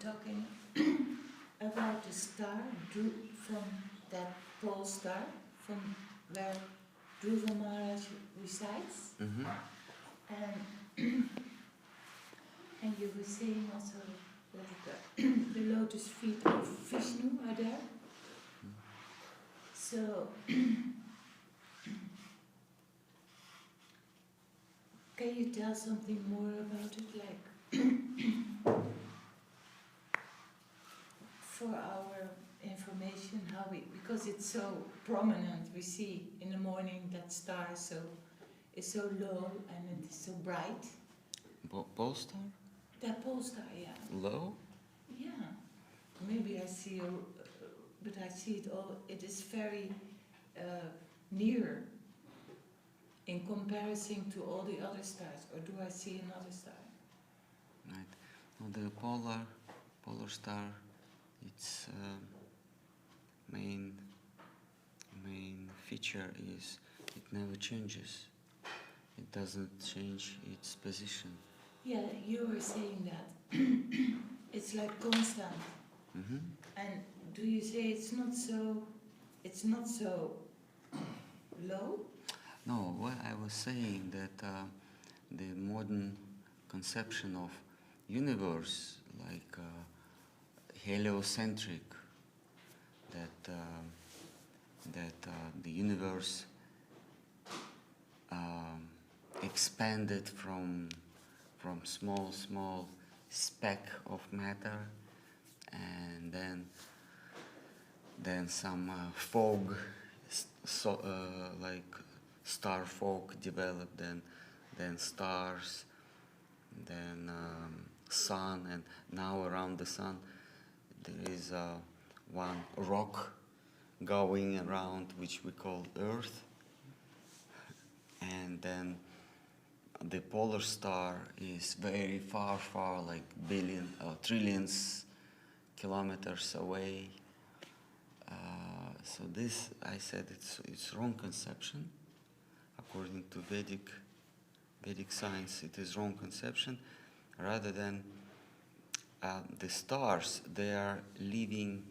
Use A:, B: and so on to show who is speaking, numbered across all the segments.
A: talking about the star from that pole star, from where Dhruva Maharaj resides.
B: Mm-hmm.
A: And you were saying also like the lotus feet of Vishnu are there. So, can you tell something more about it, like for our information, how because it's so prominent, we see in the morning that star is so low and it is so bright.
B: Pole star?
A: That pole star, yeah.
B: Low?
A: Yeah. Maybe I see, but I see it all. It is very near in comparison to all the other stars. Or do I see another star?
B: Right. Well, the polar star, its main feature is it never changes. It doesn't change its position.
A: Yeah, you were saying that. It's like constant.
B: Mm-hmm.
A: And do you say it's not so low?
B: No, well, I was saying that the modern conception of universe, like heliocentric, that the universe expanded from small speck of matter, and then some fog, like star fog developed, then stars, then sun, and now around the sun there is one rock going around which we call Earth, and then the polar star is very far, like billion or trillions kilometers away. So this, I said, it's wrong conception. According to Vedic science, it is wrong conception. Rather than the stars, they are living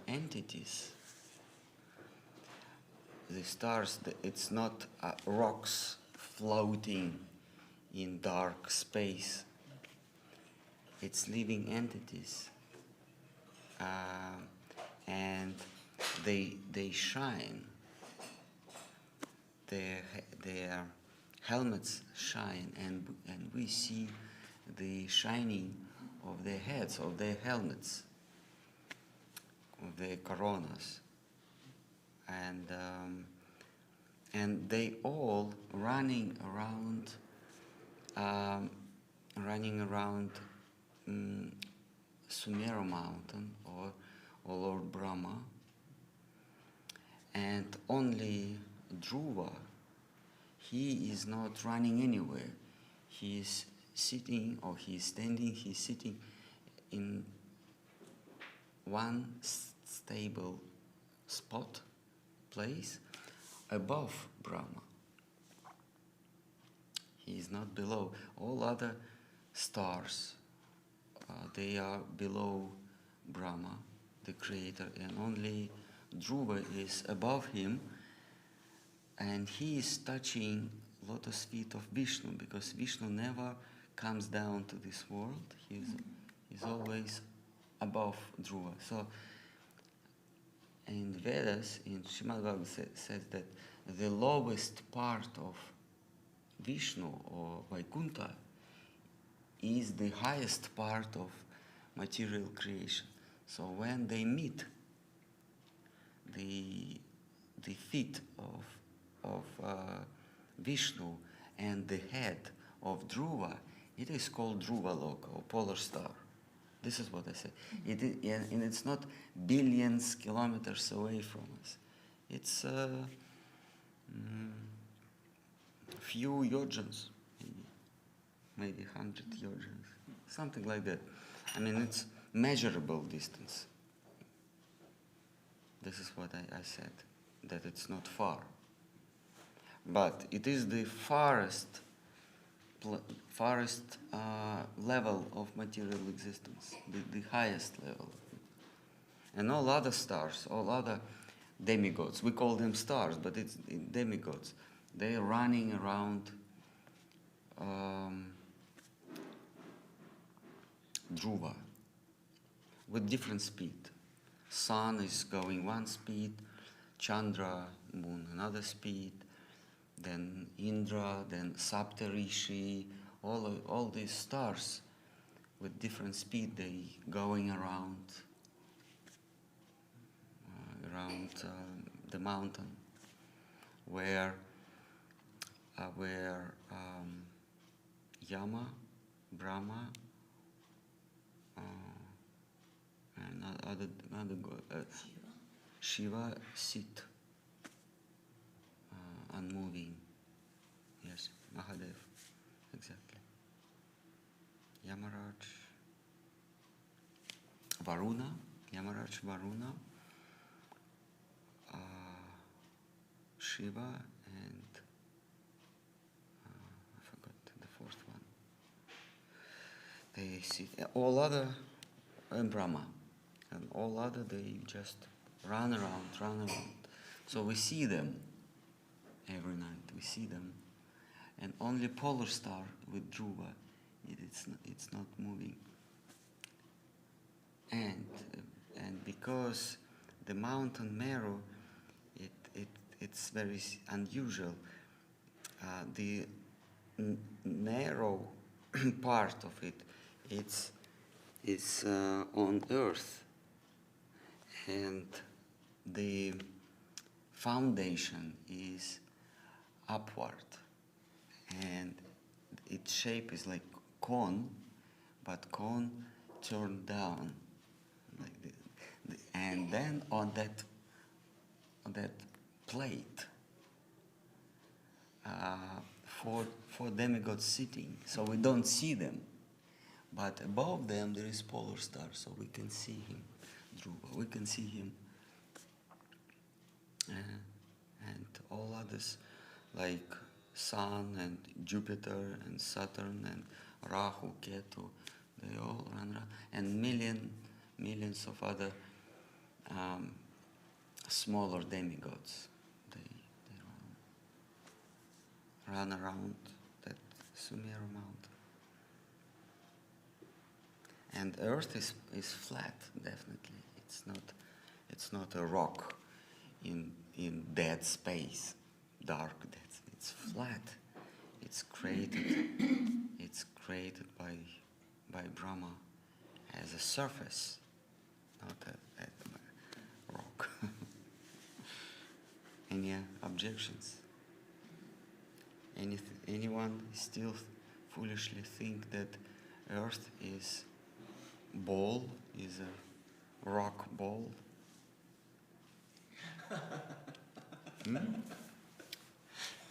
B: entities. The stars, it's not rocks floating in dark space. It's living entities, and they shine. Their helmets shine, and we see the shining of their heads, of their helmets, of their coronas, and they all running around Sumera mountain or Lord Brahma, and only Dhruva, he is not running anywhere. He is sitting, or he is standing, he is sitting in one stable place above Brahma. He is not below. All other stars, they are below Brahma, the creator, and only Dhruva is above him, and he is touching lotus feet of Vishnu, because Vishnu never comes down to this world. He's always above Dhruva. So in Vedas, in Srimad Bhagavatam says that the lowest part of Vishnu or Vaikuntha is the highest part of material creation. So when they meet, the feet of Vishnu and the head of Dhruva, it is called Druvalog, or polar star. This is what I say. It is, and it's not billions kilometers away from us. It's few yojans, maybe 100 yojans, something like that. I mean, it's measurable distance. This is what I said, that it's not far. But it is the farthest farthest level of material existence, the highest level. And all other stars, all other demigods, we call them stars, but it's demigods. They're running around Dhruva with different speed. Sun is going one speed, Chandra, moon another speed, then Indra, then Saptarishi, all these stars with different speed, they going around the mountain where Yama, Brahma, and other god, Shiva sit unmoving. Yes, Mahadev, exactly. Yamaraj, Varuna, Shiva, and I forgot the fourth one. They sit, all other, and Brahma, and all other, they just run around. So we see them every night. We see them, and only polar star with Dhruva, it's not moving. And because the mountain Meru, it's very unusual. The narrow part of it, it's on Earth, and the foundation is upward, and its shape is like cone, but cone turned down, like and then on that plate, four demigods sitting, so we don't see them, but above them there is polar star, so we can see him, Dhruva, we can see him, and all others like Sun and Jupiter and Saturn and Rahu, Ketu, they all run around, and millions of other smaller demigods. They run around that Sumeru mountain. And Earth is flat, definitely. It's not a rock in dead space, dark dead. It's flat. It's created. It's created by Brahma as a surface, not a rock. Any objections? Anyone still foolishly think that Earth is ball, is a rock ball?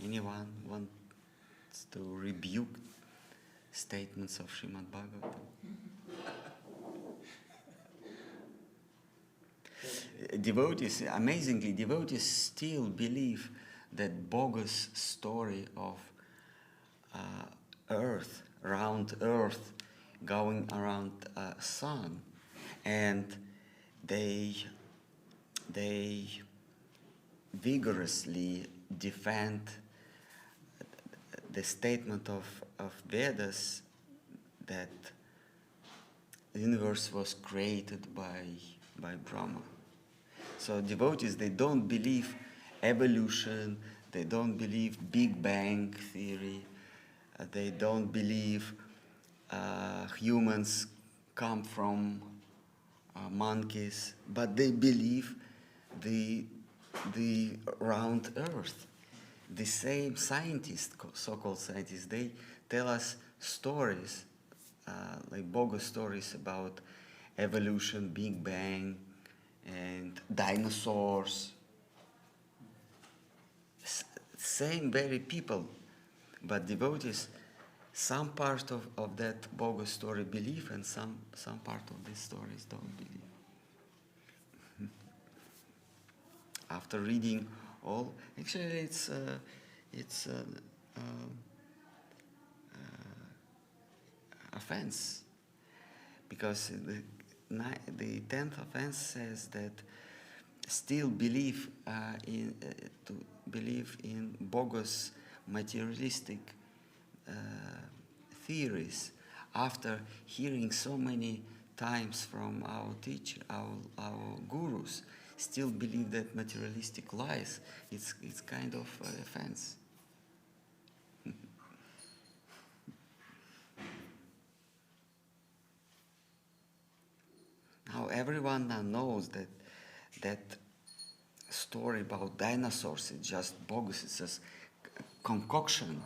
B: Anyone wants to rebuke statements of Srimad Bhagavatam? Devotees still believe that bogus story of Earth, round Earth, going around sun, and they vigorously defend the statement of Vedas that the universe was created by Brahma. So devotees, they don't believe evolution, they don't believe Big Bang theory, they don't believe humans come from monkeys, but they believe the round Earth. The same scientists, so-called scientists, they tell us stories, like bogus stories about evolution, Big Bang, and dinosaurs. Same very people, but devotees, some part of that bogus story believe, and some part of these stories don't believe. After reading all, actually it's offense, because the 10th offense says that still believe to believe in bogus materialistic theories after hearing so many times from our teacher, our gurus, still believe that materialistic lies. It's kind of offense. Now everyone now knows that story about dinosaurs is just bogus. It's just concoction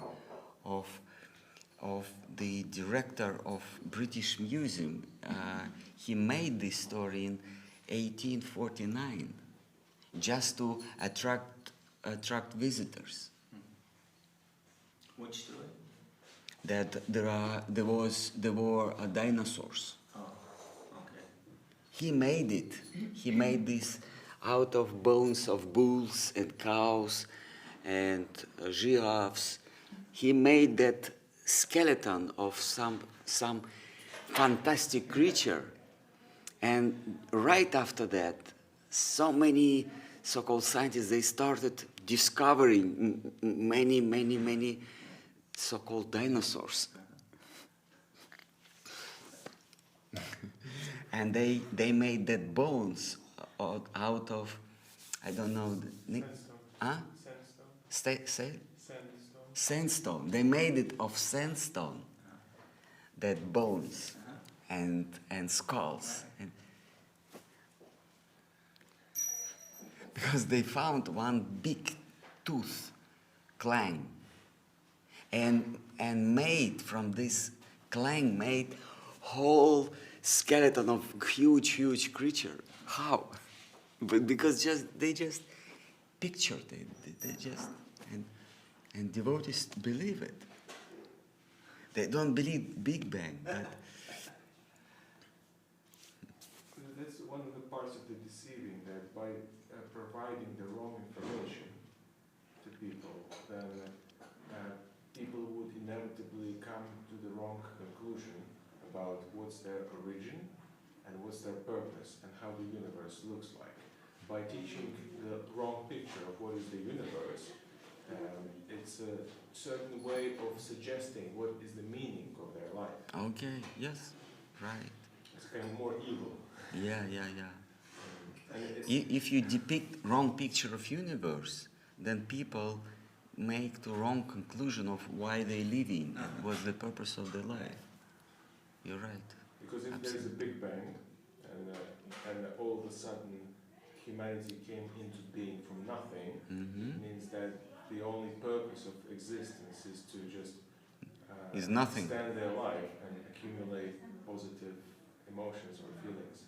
B: of the director of British Museum. He made this story in 1849 just to attract visitors.
C: Which story?
B: That there were dinosaurs.
C: Oh, okay.
B: He made it. He made this out of bones of bulls and cows and giraffes. He made that skeleton of some fantastic creature. And right after that, so many so-called scientists, they started discovering many so-called dinosaurs. And they made that bones out of, I don't know,
D: Sandstone.
B: Sandstone. They made it of sandstone, that bones and skulls. And because they found one big tooth clang, and made from this clang made whole skeleton of huge creature. How? But because they just pictured it. They just and devotees believe it. They don't believe Big Bang, but
D: That's one of the parts of the deceiving, that by providing the wrong information to people, then people would inevitably come to the wrong conclusion about what's their origin and what's their purpose and how the universe looks like. By teaching the wrong picture of what is the universe, it's a certain way of suggesting what is the meaning of their life.
B: okay, yes, right.
D: It's kind of more evil.
B: Yeah.
D: And
B: If you depict wrong picture of universe, then people make the wrong conclusion of why they living and what's the purpose of their life. You're right.
D: because if there's a Big Bang and all of a sudden humanity came into being from nothing,
B: Mm-hmm.
D: means that the only purpose of existence is to just
B: Is nothing.
D: stand their life and accumulate positive emotions or feelings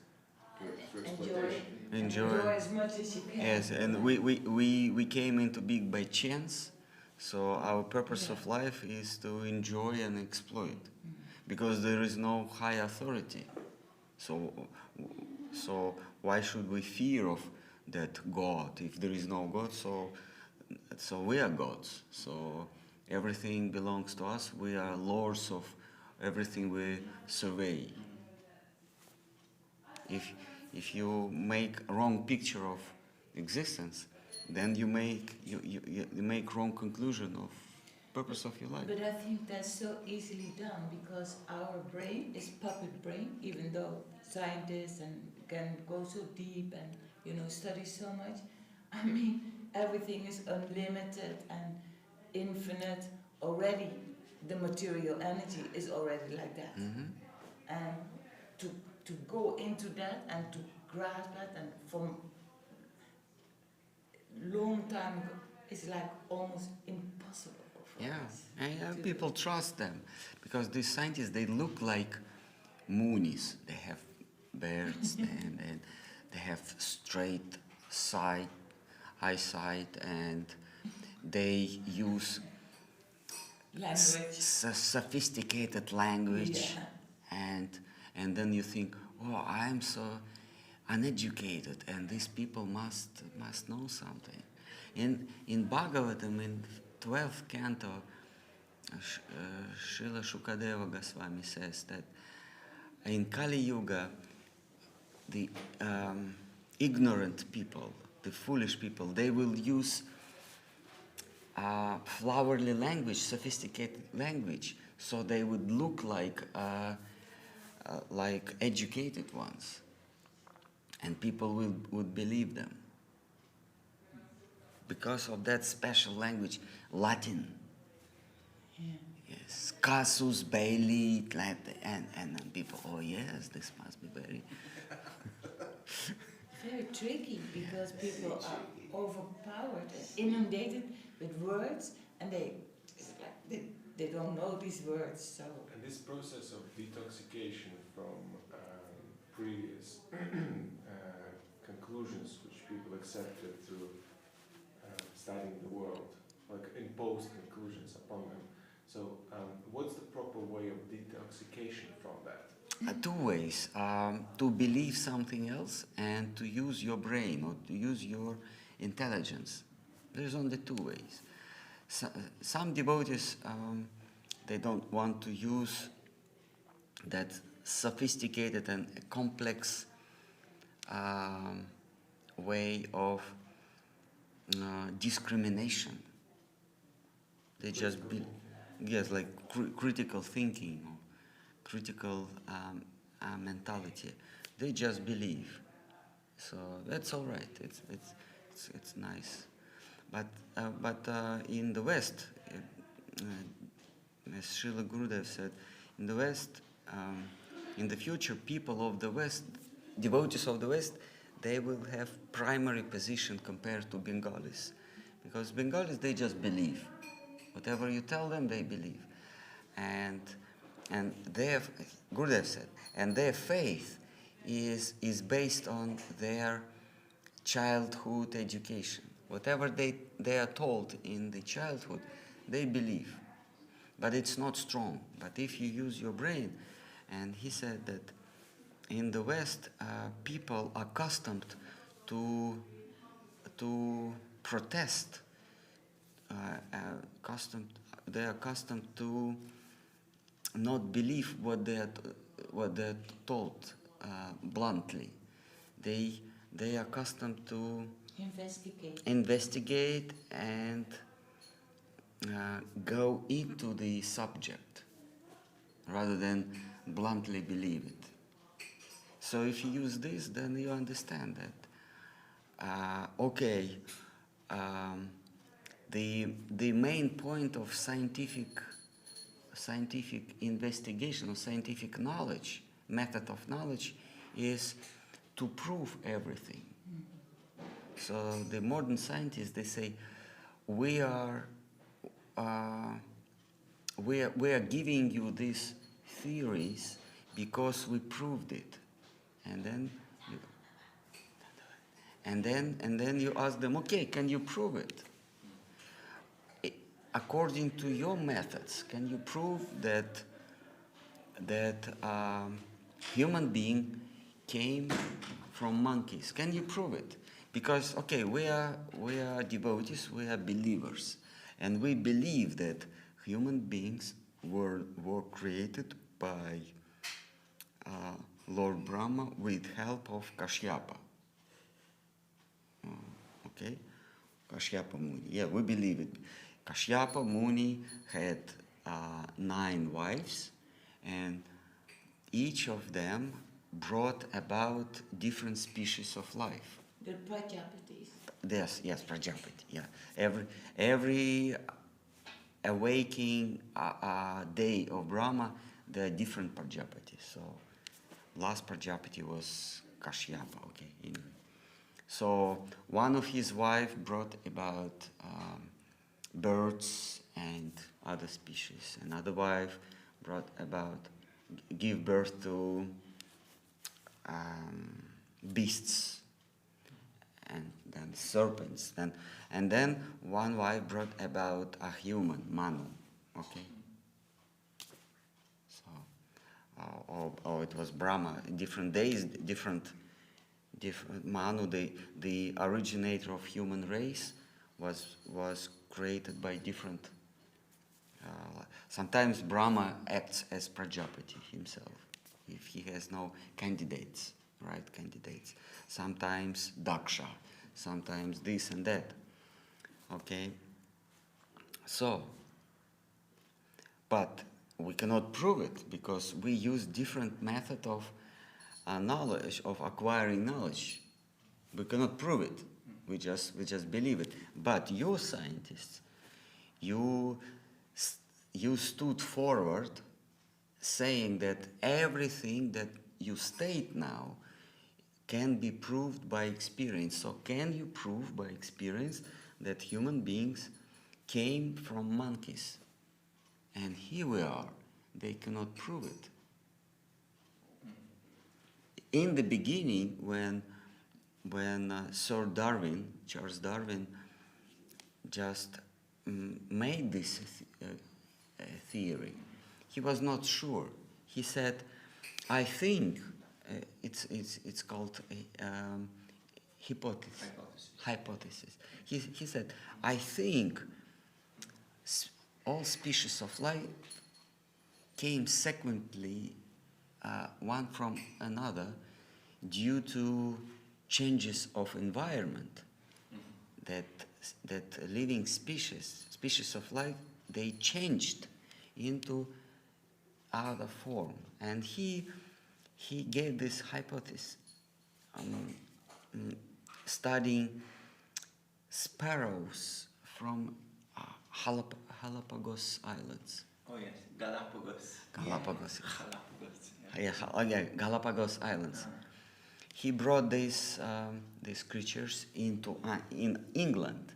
D: through exploitation.
B: Enjoy.
A: as much as you can.
B: Yes, and we came into big by chance, so our purpose of life is to enjoy and exploit, because there is no high authority. So why should we fear of that God if there is no God? So we are gods. So everything belongs to us. We are lords of everything we survey. If you make a wrong picture of existence, then you make wrong conclusion of purpose of your life.
A: But I think that's so easily done because our brain is puppet brain, even though scientists and can go so deep and study so much. I mean, everything is unlimited and infinite already. The material energy is already like that.
B: Mm-hmm.
A: And to go into that and to grasp that, and from long time ago, it's like almost impossible for
B: Yeah,
A: us.
B: and people trust them because these scientists, they look like moonies. They have beards and they have straight eyesight, and they use
A: Language.
B: sophisticated language.
A: Yeah.
B: And then you think, oh, I'm so uneducated, and these people must know something. In Bhagavatam, in 12th canto, Srila Shukadeva Goswami says that in Kali Yuga, the ignorant people, the foolish people, they will use flowery language, sophisticated language, so they would look like educated ones, and people would believe them because of that special language, Latin.
A: Yeah.
B: Yes, casus belli, and then people, oh yes, this must be very
A: Very tricky because people are overpowered and inundated with words, and they don't know these words. So
D: And this process of detoxification from previous conclusions which people accepted through studying the world, like imposed conclusions upon them. So what's the proper way of detoxification from that?
B: two ways, to believe something else and to use your brain or to use your intelligence. There's only two ways. Some devotees, they don't want to use that sophisticated and complex way of discrimination. They just like critical thinking or critical mentality. They just believe. So that's all right. It's nice. But in the West, as Srila Gurudev said, in the West, in the future, people of the West, devotees of the West, they will have primary position compared to Bengalis. Because Bengalis, they just believe. Whatever you tell them, they believe. And their, Gurudev said, and their faith is based on their childhood education. Whatever they are told in the childhood, they believe. But it's not strong. But if you use your brain, and he said that in the West, people are accustomed to protest. They are accustomed to not believe what they are told bluntly. They are accustomed to investigate and go into the subject rather than bluntly believe it. So if you use this, then you understand that the main point of scientific investigation or scientific knowledge, method of knowledge, is to prove everything. So the modern scientists, they say, we are giving you these theories because we proved it, and then you ask them, okay, can you prove it? According to your methods, can you prove that human being came from monkeys? Can you prove it? Because we are devotees, we are believers, and we believe that human beings were created by Lord Brahma with help of Kashyapa. Kashyapa Muni. Yeah, we believe it. Kashyapa Muni had 9 wives, and each of them brought about different species of life.
A: The Prajapatis.
B: Yes, Prajapati. Yeah, every awakening day of Brahma, there are different Prajapatis. So, last Prajapati was Kashyapa. So one of his wives brought about birds and other species. Another wife brought about, give birth to beasts, and then serpents. And then one wife brought about a human, Manu. So, it was Brahma. Different days, different Manu, the originator of human race, was created by different. Sometimes Brahma acts as Prajapati himself, if he has no candidates, right candidates. Sometimes Daksha, sometimes this and that. Okay? So, but we cannot prove it because we use different method of knowledge, of acquiring knowledge. We cannot prove it. We just believe it. But you scientists, you stood forward saying that everything that you state now can be proved by experience. So can you prove by experience that human beings came from monkeys? And here we are. They cannot prove it. In the beginning, when Sir Darwin, Charles Darwin, just made this theory, he was not sure. He said, "I think it's called a hypothesis." Hypothesis. He said, "I think all species of life came sequentially, one from another, due to changes of environment. That living species of life, they changed into other form." And he gave this hypothesis, studying sparrows from Galapagos Islands.
C: Oh yes, Galapagos.
B: Galapagos.
C: Yeah.
B: Yeah, Galapagos Islands. He brought these creatures into in England,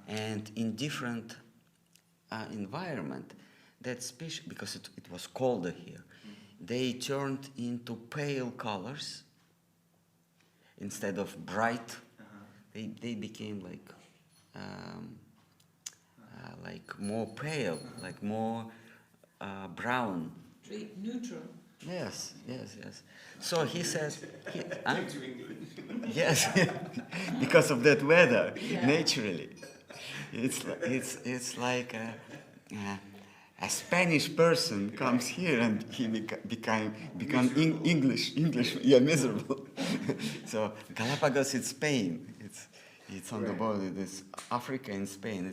B: and in different environment, that species, because it was colder here, they turned into pale colors instead of bright. They became like more pale, like more brown.
A: Neutral.
B: Yes. So he says,
C: To England.
B: yes, because of that weather,
A: Yeah.
B: naturally. It's like a Spanish person comes here and he become English, yeah, miserable. So Galapagos, it's Spain. It's on the border. It's Africa and Spain.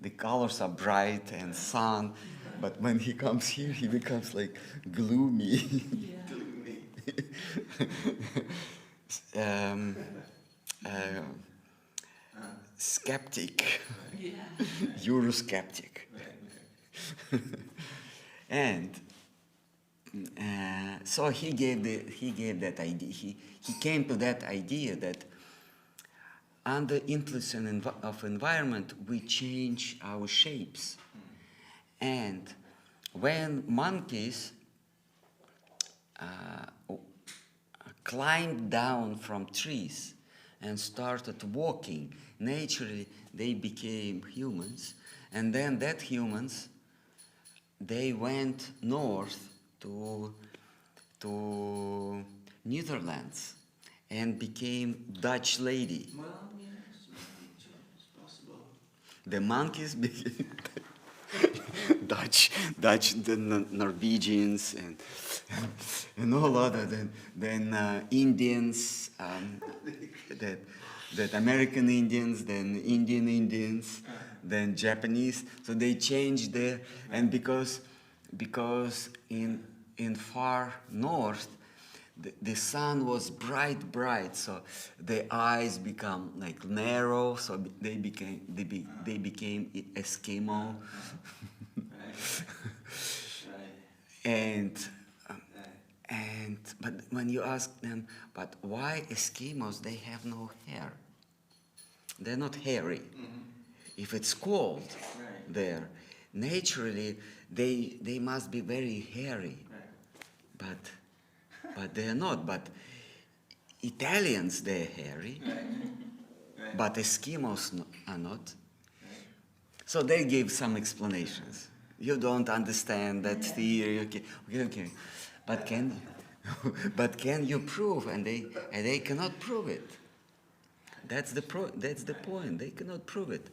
B: The colors are bright and sun, but when he comes here, he becomes like gloomy. Skeptic, Eurosceptic. And so he gave that idea. He came to that idea that under influence of environment, we change our shapes. And when monkeys climbed down from trees and started walking, naturally they became humans. And then that humans, they went north to Netherlands and became Dutch lady.
C: Well, yes, it's possible.
B: The monkeys became Dutch, the Norwegians and all other then Indians, that American Indians, then Indian Indians, then Japanese. So they changed there, and because in far north the sun was bright, so their eyes become like narrow, so they became Eskimo. And but when you ask them, but why Eskimos, they have no hair? They're not hairy. If it's cold there, naturally they must be very hairy. But they are not. But Italians, they're hairy. But Eskimos are not. So they gave some explanations. You don't understand that theory. Okay. But can you prove? And they cannot prove it. That's the point. They cannot prove it.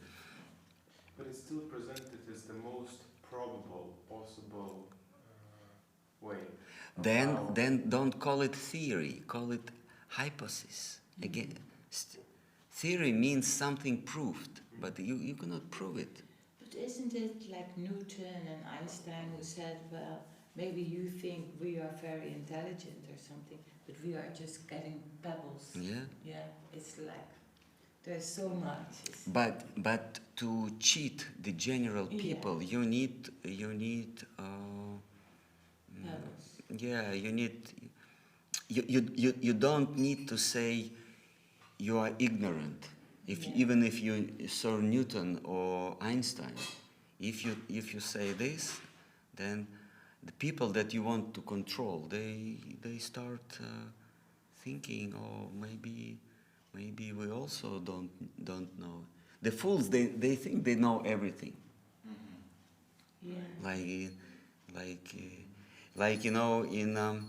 D: But it's still presented as the most probable possible way. of
B: Then,
D: how-
B: then don't call it theory, call it hypothesis. Again, theory means something proved, but you cannot prove it.
A: But isn't it like Newton and Einstein who said, well, maybe you think we are very intelligent or something, but we are just getting pebbles.
B: Yeah.
A: Yeah, it's like there's so much. It's
B: But to cheat the general
A: Yeah.
B: people, you need
A: pebbles.
B: yeah, you don't need to say you are ignorant.
A: Yeah.
B: Even if you Sir Newton or Einstein, if you say this, then the people that you want to control, they start thinking, oh, maybe we also don't know. The fools, they think they know everything.
A: Yeah.
B: Like in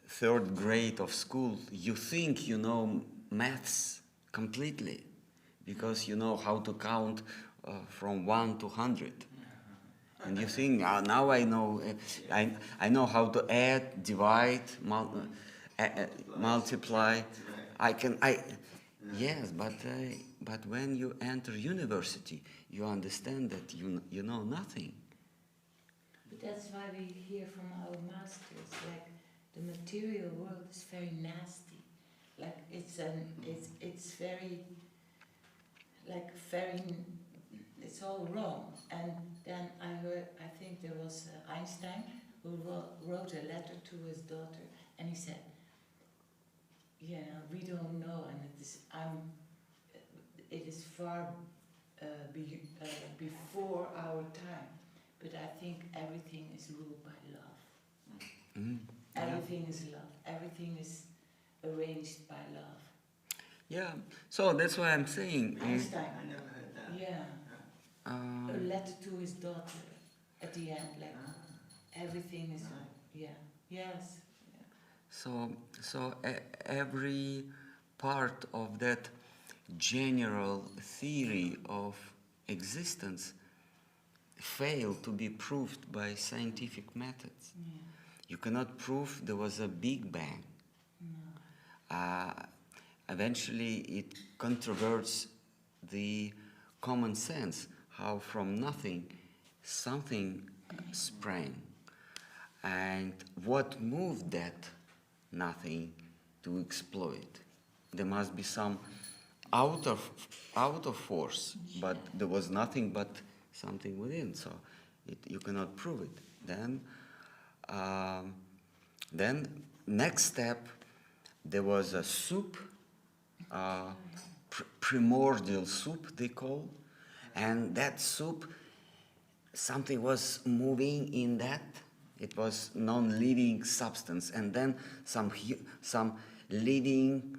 B: third grade of school, you think you know maths completely because you know how to count from 1 to 100. And you think, now I know, I know how to add, divide, multiply. Yes, but when you enter university, you understand that you know nothing.
A: But that's why we hear from our masters, like the material world is very nasty. Like it's very, it's all wrong. And then I think there was Einstein who wrote a letter to his daughter, and he said, we don't know, and it is far before our time. But I think everything is ruled by love.
B: Mm.
A: Everything is love. Everything is arranged by love.
B: Yeah, so that's why I'm saying.
A: Einstein,
C: I never heard that.
A: yeah,
B: Uh,
A: a letter to his daughter at the end, like everything is, yeah, yes. Yeah.
B: So every part of that general theory of existence failed to be proved by scientific methods.
A: Yeah.
B: You cannot prove there was a Big Bang.
A: No.
B: Eventually, it controverts the common sense, how from nothing something sprang. And what moved that nothing to exploit? There must be some outer force, but there was nothing but something within, so you cannot prove it. Then next step, there was a soup, primordial soup they call, and that soup, something was moving in that. It was non-living substance, and then some living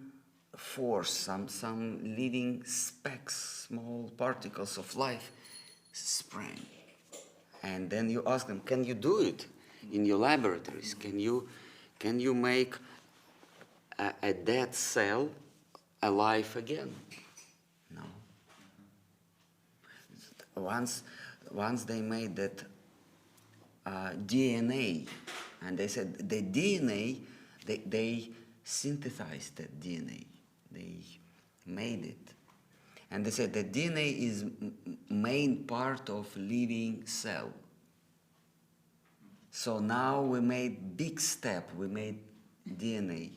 B: force, some living specks, small particles of life sprang. And then you ask them, can you do it in your laboratories? Can you make a dead cell alive again? No. Once they made that DNA, and they said the DNA, they synthesized that DNA. They made it. And they said that DNA is main part of living cell. So now we made big step, we made DNA.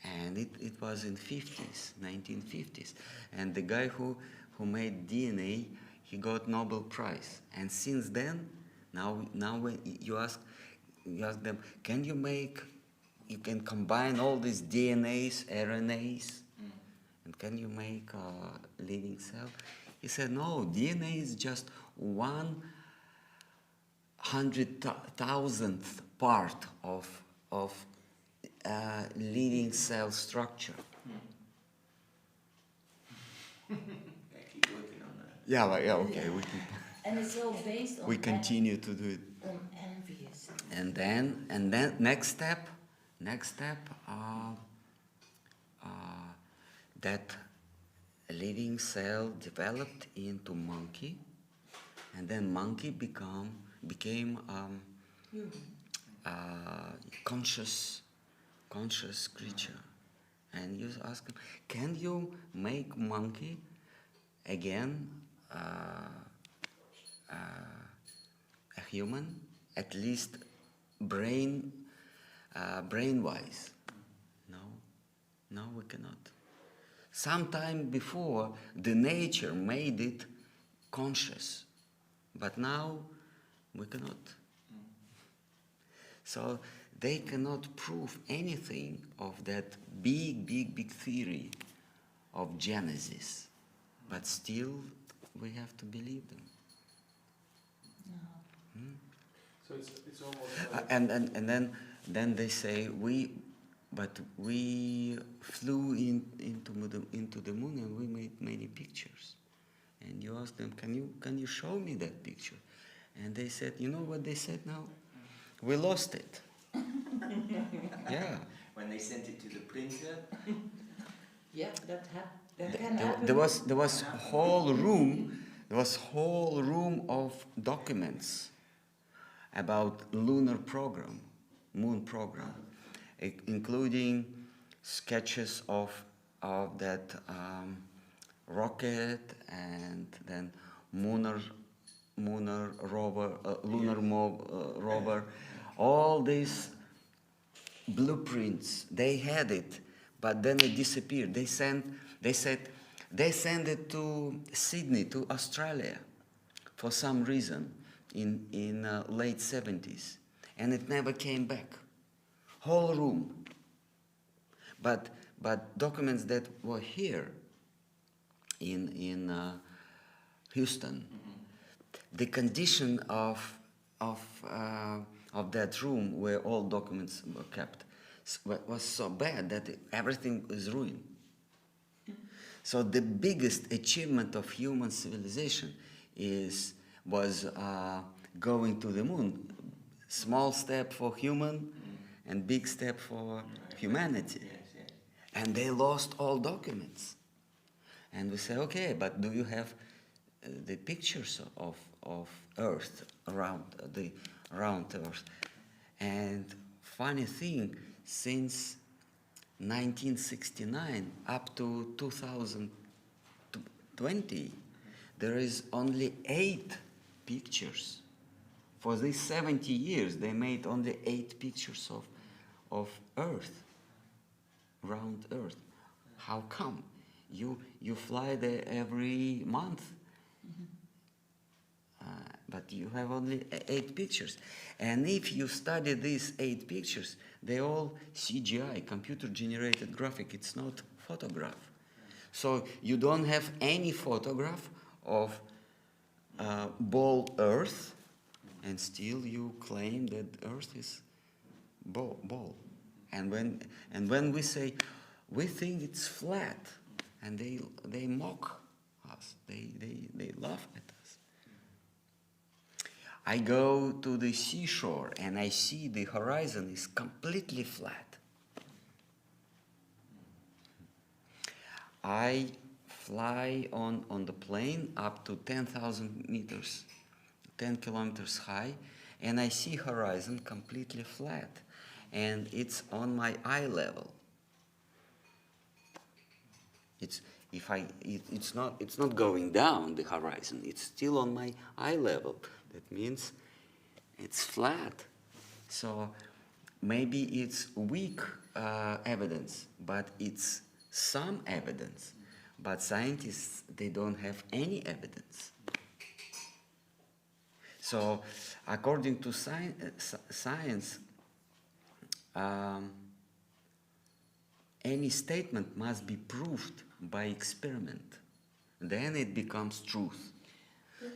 B: And it was in 1950s. And the guy who made DNA, he got Nobel Prize. And since then, now when you ask them, you can combine all these DNAs, RNAs, and can you make a living cell? He said, no, DNA is just 100,000th part of living cell structure.
C: Yeah, keep working on that.
B: Yeah, okay,
A: And it's all based on
B: we continue to do it.
A: on envious.
B: And then next step, that living cell developed into monkey, and then monkey become became
A: Human.
B: conscious creature. And you ask him, can you make monkey again a human, at least brain-wise? No, we cannot. Sometime before, the nature made it conscious, but now we cannot. So they cannot prove anything of that big theory of Genesis, but still we have to believe them.
A: No.
D: So it's almost like
B: And then they say we flew into the moon and we made many pictures. And you ask them, can you show me that picture? And they said, you know what they said now? We lost it. Yeah.
C: When they sent it to the printer,
A: Yeah, that can happen.
B: There was whole room of documents about lunar program, moon program, including sketches of that rocket and then lunar rover, rover, all these blueprints. They had it, but then it disappeared. They sent it to Sydney, to Australia, for some reason in late 70s, and it never came back. Whole room. But documents that were here in Houston, the condition of that room where all documents were kept was so bad that everything was ruined. So the biggest achievement of human civilization was going to the moon. Small step for human and big step for humanity.
C: yes.
B: And they lost all documents. And we say, okay, but do you have the pictures of Earth around Earth? And funny thing, since 1969 up to 2020, there is only 8 pictures. For these 70 years, they made only 8 pictures of Earth, round Earth. How come? You fly there every month, but you have only 8 pictures. And if you study these 8 pictures, they all CGI, computer-generated graphic. It's not photograph. So you don't have any photograph of ball Earth, and still you claim that Earth is ball. And when we say we think it's flat, and they mock us, they laugh at us. I go to the seashore and I see the horizon is completely flat. I fly on the plane up to 10,000 meters, 10 kilometers high, and I see horizon completely flat, and it's on my eye level. It's not going down the horizon. It's still on my eye level. That means it's flat. So maybe it's weak evidence, but it's some evidence. But scientists, they don't have any evidence. So according to science, any statement must be proved by experiment. Then it becomes truth.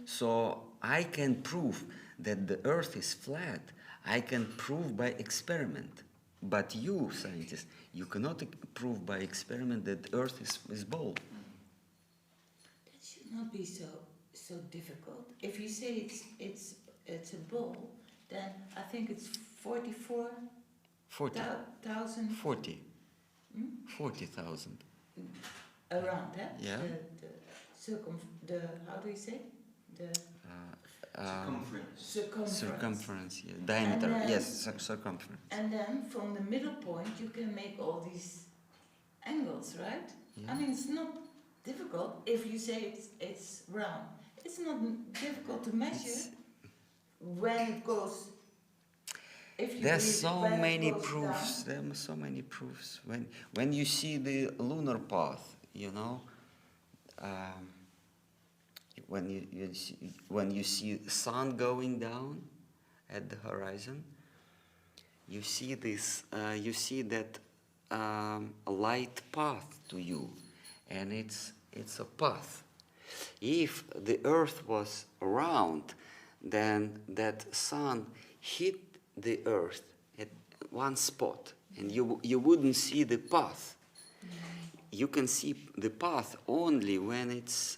B: So I can prove that the Earth is flat. I can prove by experiment. But you, scientists, you cannot prove by experiment that the Earth is ball.
A: That should not be so difficult. If you say it's a ball, then I think it's 40,000.
B: 40,000.
A: Around that.
B: Yeah.
A: How do you say?
B: circumference, yeah. Diameter,
A: then-
B: yes, circumference.
A: And then from the middle point you can make all these angles, right?
B: Yeah.
A: I mean, it's not difficult if you say it's round. It's not difficult to measure
B: It's-
A: when it goes. If you
B: There's
A: read it,
B: so
A: when it
B: many
A: goes
B: proofs.
A: down.
B: There are so many proofs. When you see the lunar path, you know, when you see sun going down at the horizon, you see this. You see that a light path to you, and it's a path. If the Earth was round, then that sun hit the Earth at one spot, and you wouldn't see the path. You can see the path only when it's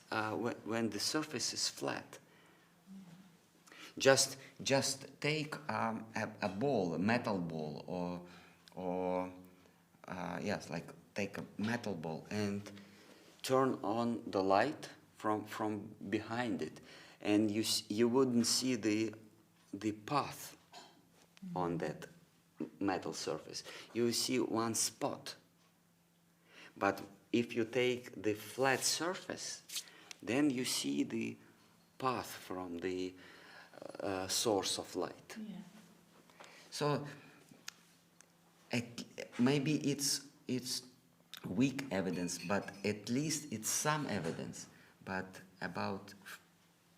B: when the surface is flat. Just take a ball, a metal ball, or yes, like take a metal ball and turn on the light from behind it, and you wouldn't see the path on that metal surface. You see one spot. But if you take the flat surface, then you see the path from the source of light.
A: Yeah.
B: So maybe it's weak evidence, but at least it's some evidence. But about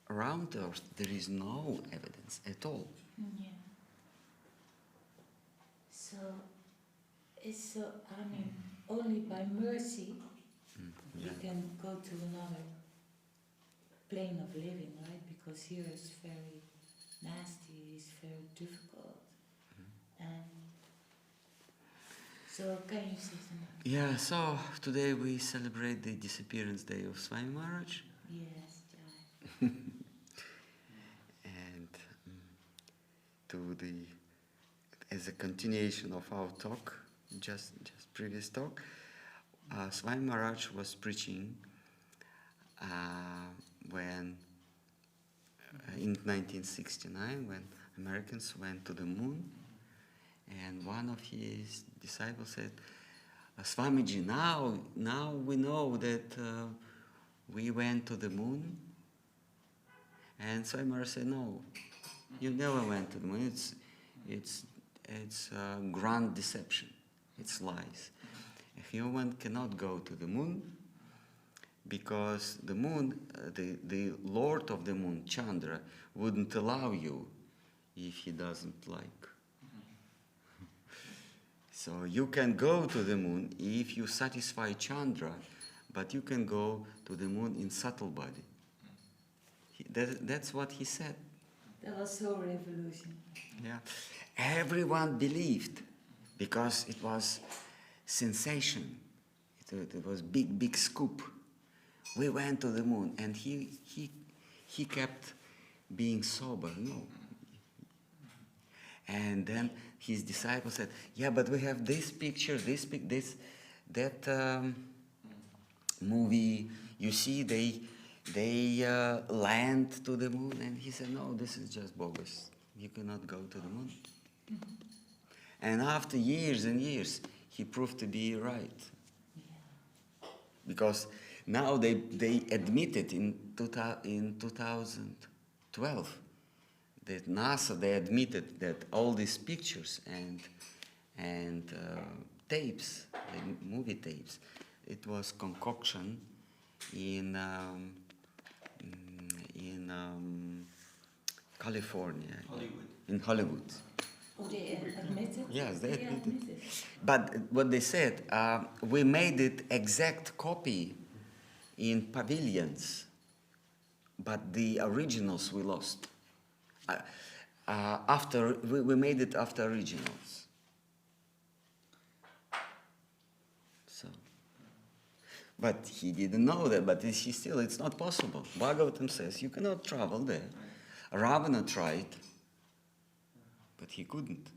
B: round Earth, there is no evidence at all.
A: Yeah. So, I mean, only by mercy we
B: Yeah.
A: can go to another plane of living, right? Because here it's very nasty, it's very difficult. And so, can you say something?
B: Yeah, so today we celebrate the disappearance day of Swami Maharaj.
A: Yes, Jai.
B: And as a continuation of our talk, just previous talk, Swami Maharaj was preaching when in 1969 when Americans went to the moon, and one of his disciples said, Swamiji, now we know that we went to the moon. And Swami Maharaj said, no, you never went to the moon. It's grand deception. It's lies. A human cannot go to the moon because the moon, the Lord of the moon, Chandra, wouldn't allow you if he doesn't like. So you can go to the moon if you satisfy Chandra, but you can go to the moon in subtle body. That's what he said.
A: That was so revolutionary.
B: Yeah, everyone believed because it was sensation. It was big scoop. We went to the moon, and he kept being sober. No. And then his disciples said, "Yeah, but we have this picture, that movie. You see, they land to the moon." And he said, "No, this is just bogus. You cannot go to the moon."
A: Mm-hmm.
B: And after years and years, he proved to be right.
A: Yeah.
B: Because now they admitted in 2012 that NASA, they admitted that all these pictures and tapes, movie tapes, it was concoction in California,
C: Hollywood.
B: in Hollywood.
A: Oh, they admitted?
B: Yes, they admitted.
A: admitted.
B: But what they said, we made it exact copy in pavilions, but the originals we lost. After we made it after originals. So, but he didn't know that. But it's not possible. Bhagavatam says you cannot travel there. Ravana tried, but he couldn't.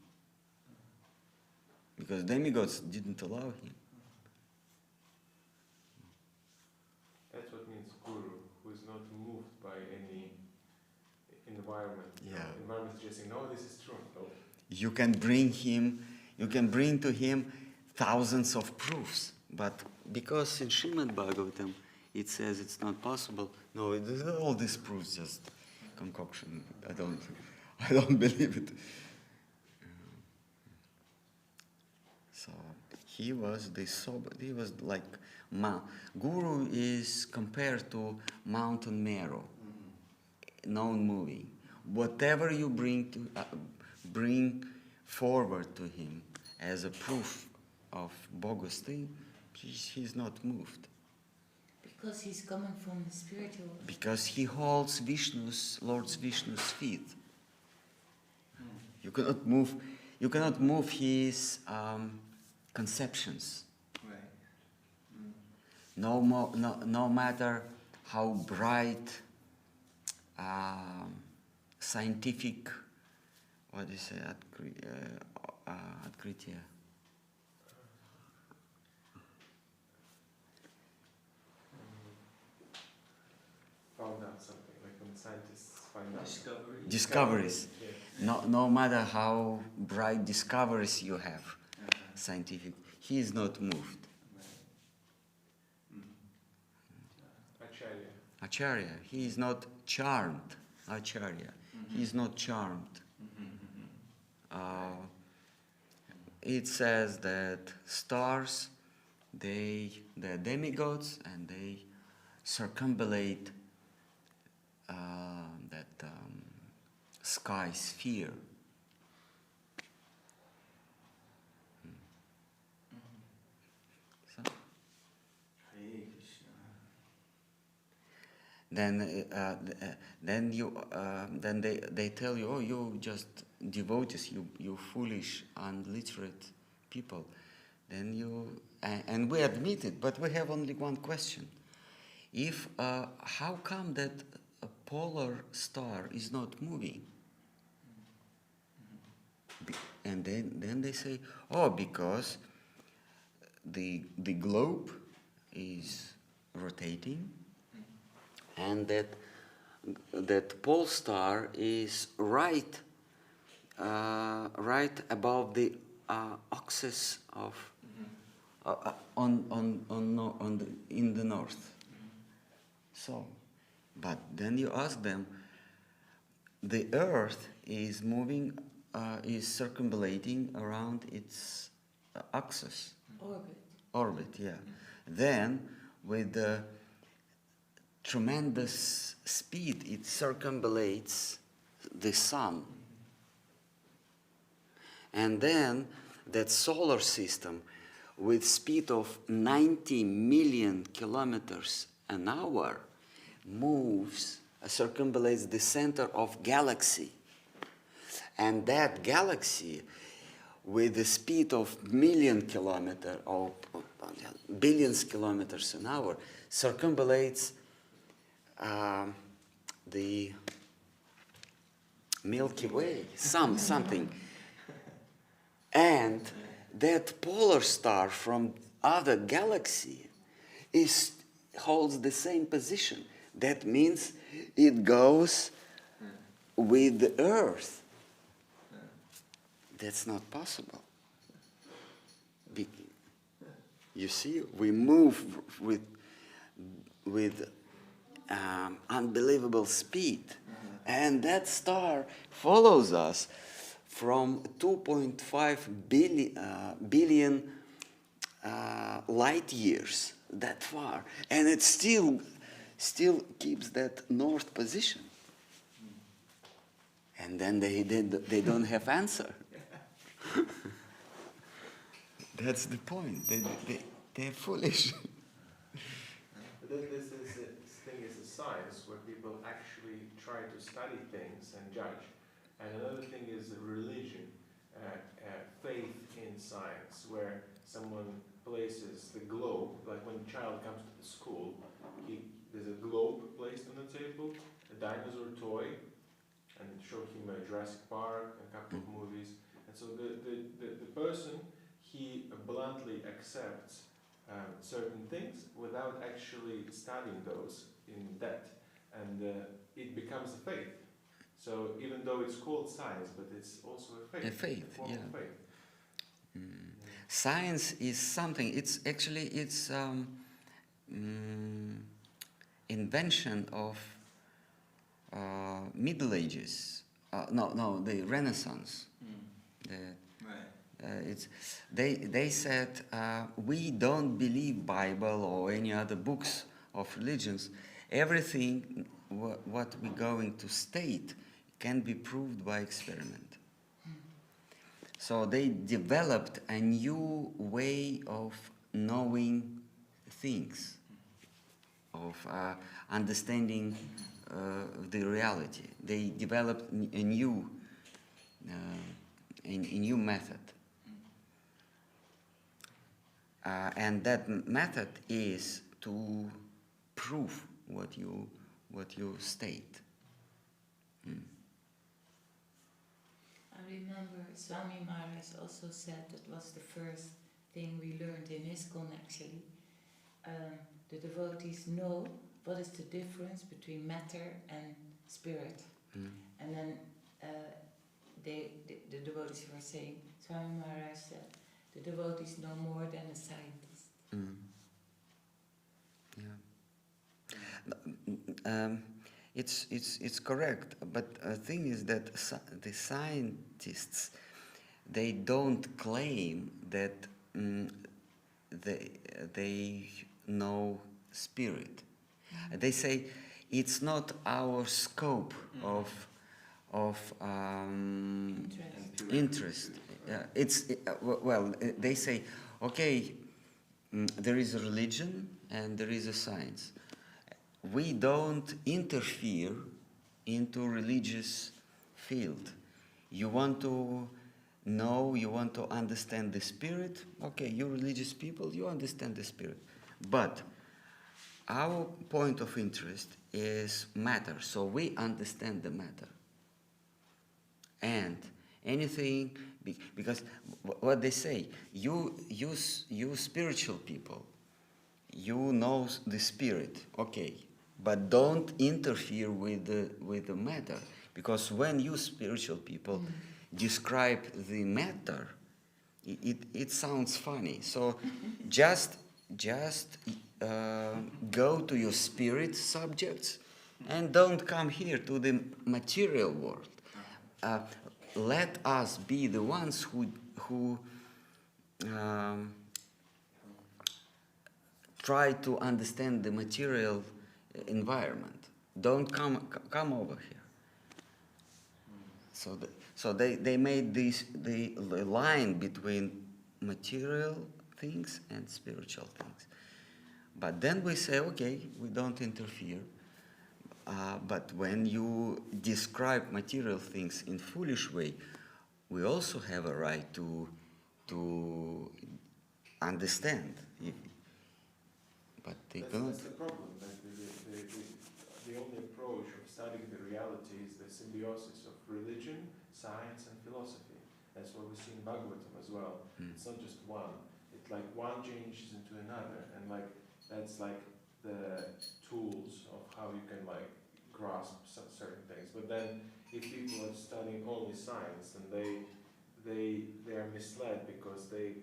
B: Because demigods didn't allow him.
D: That's what means guru, who is not moved by any environment.
B: Yeah.
D: Environment is just saying, no, this is true. No.
B: You can bring to him thousands of proofs, but because in Srimad Bhagavatam it says it's not possible, no, all these proofs just concoction. I don't believe it. So he was like Guru is compared to Mountain Meru, non-moving. Whatever you bring forward to him as a proof of bogus thing, he's not moved.
A: Because he's coming from the spiritual.
B: Because he holds Lord Vishnu's feet. You cannot move his conceptions.
C: Right.
B: No matter how bright scientific, what do you say, открытие.
D: Found out something, like when scientists find out.
B: Discoveries.
D: Yeah.
B: No matter how bright discoveries you have, scientific, he is not moved. Acharya, he is not charmed. Acharya, he is not charmed. It says that stars, they're demigods and they circumambulate that sky sphere. So,
C: Hare Krishna.
B: then they tell you, oh, you just devotees, you foolish, unliterate people. Then and we admit it, but we have only one question. How come that a polar star is not moving? And then they say, oh, because the globe is rotating, and that pole star is right above the axis of in the north. So, but then you ask them, the Earth is moving, is circumambulating around its axis. Orbit, yeah. Then, with the tremendous speed, it circumambulates the sun. And then, that solar system, with speed of 90 million kilometers an hour, circumambulates the center of galaxy. And that galaxy, with the speed of billions kilometers an hour, circumambulates the Milky Way, something. And that polar star from other galaxy holds the same position. That means it goes with the Earth. That's not possible. You see, we move with unbelievable speed, and that star follows us from 2.5 billion light years, that far, and it still keeps that north position. And then they don't have answer. That's the point. They're foolish.
D: This thing is a science where people actually try to study things and judge. And another thing is religion, faith in science, where someone places the globe, like when a child comes to the school, there's a globe placed on the table, a dinosaur toy, and show him a Jurassic Park and a couple of movies. And so the person, he bluntly accepts certain things without actually studying those in depth, and it becomes a faith. So even though it's called science, but it's also a faith.
B: A faith,
D: form
B: yeah.
D: of faith.
B: Science is something. It's actually invention of Middle Ages. No, the Renaissance. The,
C: Right.
B: they said we don't believe Bible or any other books of religions. Everything what we're going to state can be proved by experiment. So they developed a new way of knowing things, of understanding the reality. They developed a new method. And that method is to prove what you state.
A: I remember Swami Maharaj also said that was the first thing we learned in ISKCON actually. The devotees know what is the difference between matter and spirit. And then the devotees were saying, Swami Maharaj said, the devotees know more than a scientist.
B: Yeah. It's correct, but the thing is that the scientists, they don't claim that they know spirit. They say it's not our scope of interest. They say, okay, there is a religion and there is a science. We don't interfere into religious field. You want to know, you want to understand the spirit, okay, you religious people, you understand the spirit. But our point of interest is matter, so we understand the matter. And anything, because what they say, you spiritual people, you know the spirit, okay, but don't interfere with the matter, because when you spiritual people describe the matter, it sounds funny. So just go to your spirit subjects and don't come here to the material world. Let us be the ones who try to understand the material environment. Don't come over here. So they made the line between material things and spiritual things. But then we say, okay, we don't interfere. But when you describe material things in foolish way, we also have a right to understand. But they cannot.
D: That's the problem. That the only approach of studying the reality is the symbiosis of religion, science, and philosophy. That's what we see in Bhagavatam as well. It's not just one. It's like one changes into another, and like that's like the tools of how you can like grasp certain things. But then, if people are studying only science, then they are misled because they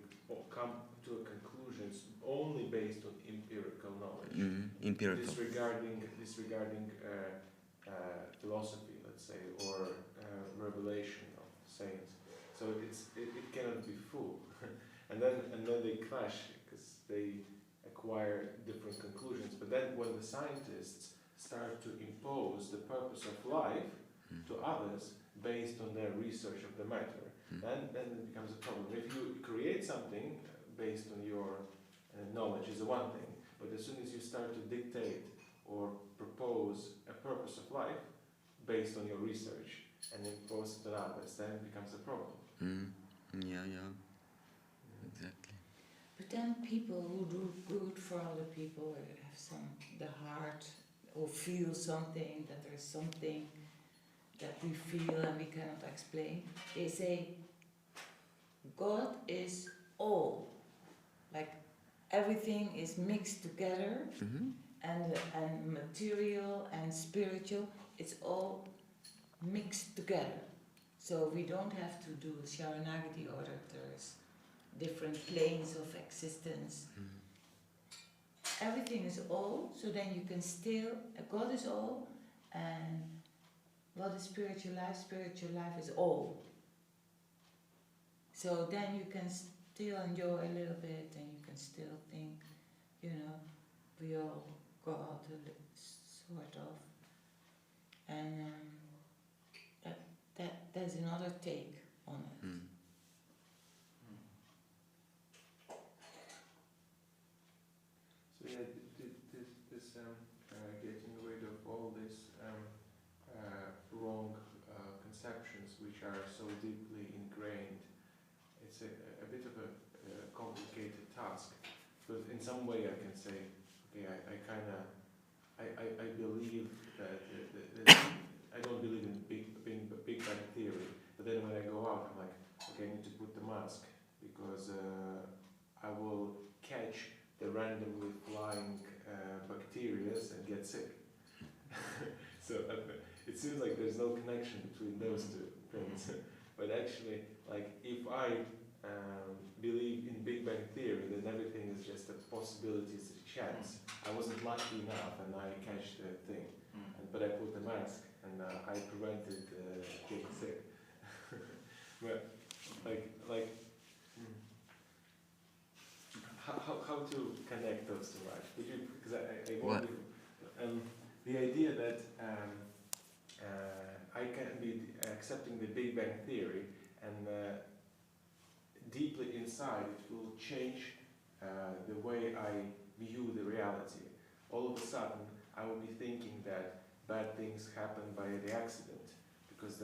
D: come to a conclusions only based on empirical knowledge,
B: empirical,
D: disregarding philosophy, let's say, or revelation of saints. So it cannot be full, and then they clash because they acquire different conclusions. But then when the scientists start to impose the purpose of life to others based on their research of the matter, then it becomes a problem. If you create something based on your knowledge is one thing, but as soon as you start to dictate or propose a purpose of life based on your research and impose it on others, then it becomes a problem.
B: Yeah, exactly.
A: But then people who do good for other people, or have the heart, or feel something, that there's something that we feel and we cannot explain, they say, God is all. Like everything is mixed together, and material and spiritual, it's all mixed together. So we don't have to do Sharanagati order. There's different planes of existence. Everything is all, so then you can still, God is all, and what is spiritual life? Spiritual life is all. So then you can still enjoy a little bit, and you can still think, we all God, sort of. And that's another take on it.
D: So yeah, this getting rid of all these wrong conceptions which are so deeply ingrained, it's a bit of a complicated task. But in some way I can say, okay, I believe that I don't believe in Big Bang theory, but then when I go out, I'm like, okay, I need to put the mask because I will catch the randomly flying bacteria and get sick. So it seems like there's no connection between those two things. But actually, like if I believe in Big Bang theory, then everything is just a possibility, it's a chance. I wasn't lucky enough and I catch the thing. But I put the mask and I prevented getting sick. But how to connect those two, right? Because I want the idea that I can be accepting the Big Bang theory and deeply inside it will change the way I view the reality. All of a sudden I will be thinking that bad things happen by the accident because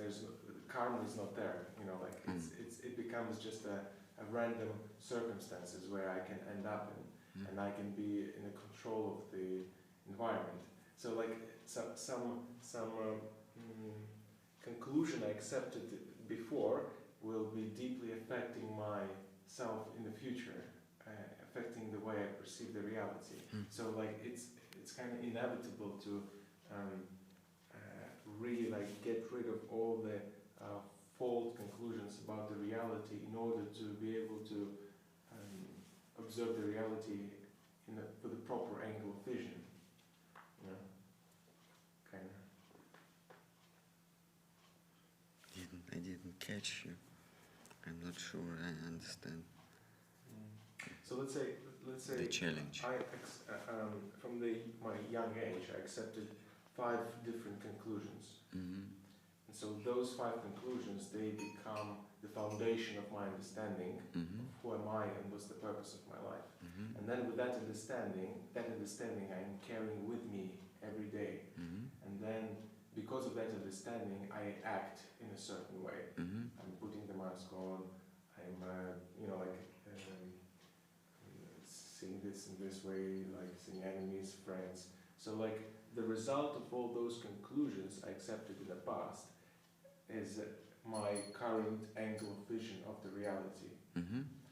D: karma is not there, it becomes just a random circumstances where I can end up in, and I can be in the control of the environment. So like some conclusion I accepted before will be deeply affecting myself in the future, affecting the way I perceive the reality. So like it's kind of inevitable to really like get rid of all the false conclusions about the reality in order to be able to observe the reality with a proper angle of vision. Kind of.
B: I didn't catch you. I'm not sure I understand.
D: So let's say
B: the challenge.
D: From my young age, I accepted 5 different conclusions. And so those 5 conclusions, they become the foundation of my understanding of who am I and what's the purpose of my life. And then with that understanding I'm carrying with me every day. And then because of that understanding, I act in a certain way. I'm putting the mask on, I'm seeing this in this way, like seeing enemies, friends. So like the result of all those conclusions I accepted in the past is my current angle of vision of the reality.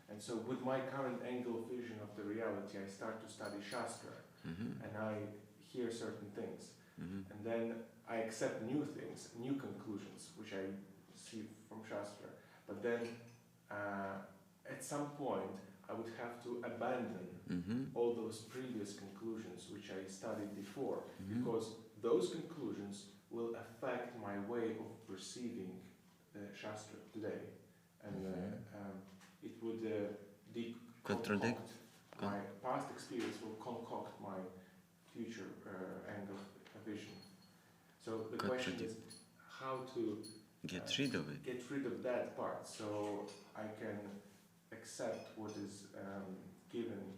D: And so with my current angle of vision of the reality, I start to study Shastra, and I hear certain things. And then I accept new things, new conclusions, which I see from Shastra. But then at some point, I would have to abandon all those previous conclusions which I studied before, because those conclusions will affect my way of perceiving the Shastra today. And it would
B: contradict.
D: My past experience will concoct my future angle of vision. So the question is how to
B: get rid of it.
D: Get rid of that part, so I can accept what is given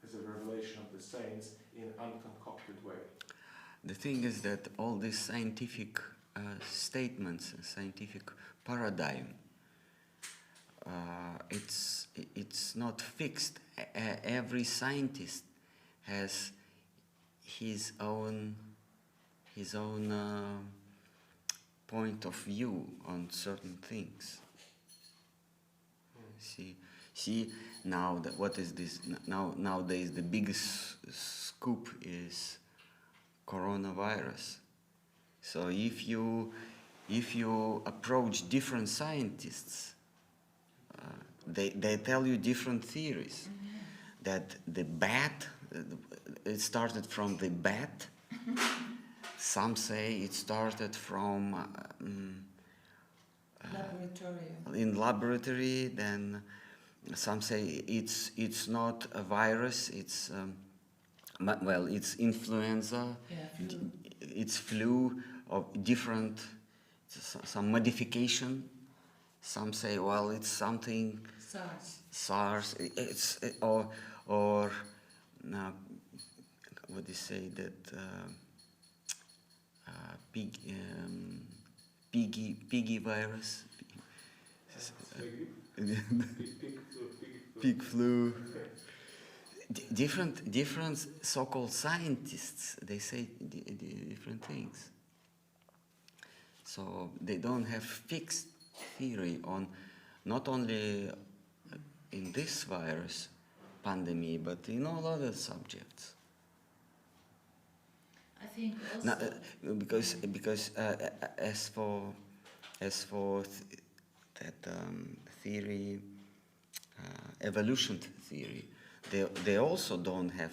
D: as a revelation of the saints in unconcocted way.
B: The thing is that all these scientific statements, scientific paradigm, it's not fixed. Every scientist has his own point of view on certain things. See now that what is this nowadays the biggest scoop is coronavirus. So if you approach different scientists, they tell you different theories. That the bat, it started from the bat. Some say it started from in laboratory. Then some say it's not a virus. It's it's influenza.
A: Yeah, flu.
B: It's flu of different, some modification. Some say, well, it's something SARS. It's or what do you say that piggy virus, pig flu. Different so-called scientists, they say different things. So they don't have fixed theory on not only in this virus pandemic, but in all other subjects.
A: I think also
B: Now, because as for that theory, evolution theory, they also don't have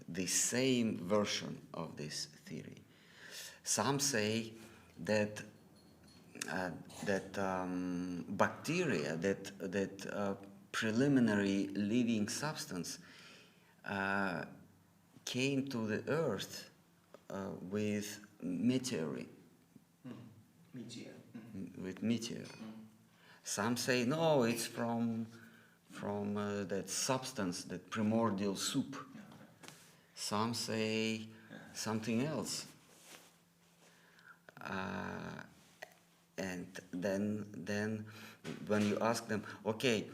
B: the same version of this theory. Some say that bacteria, that preliminary living substance, came to the earth with meteorite.
C: Meteor.
B: With meteor. Some say no, it's from that substance, that primordial soup. Some say something else. And then when you ask them, okay,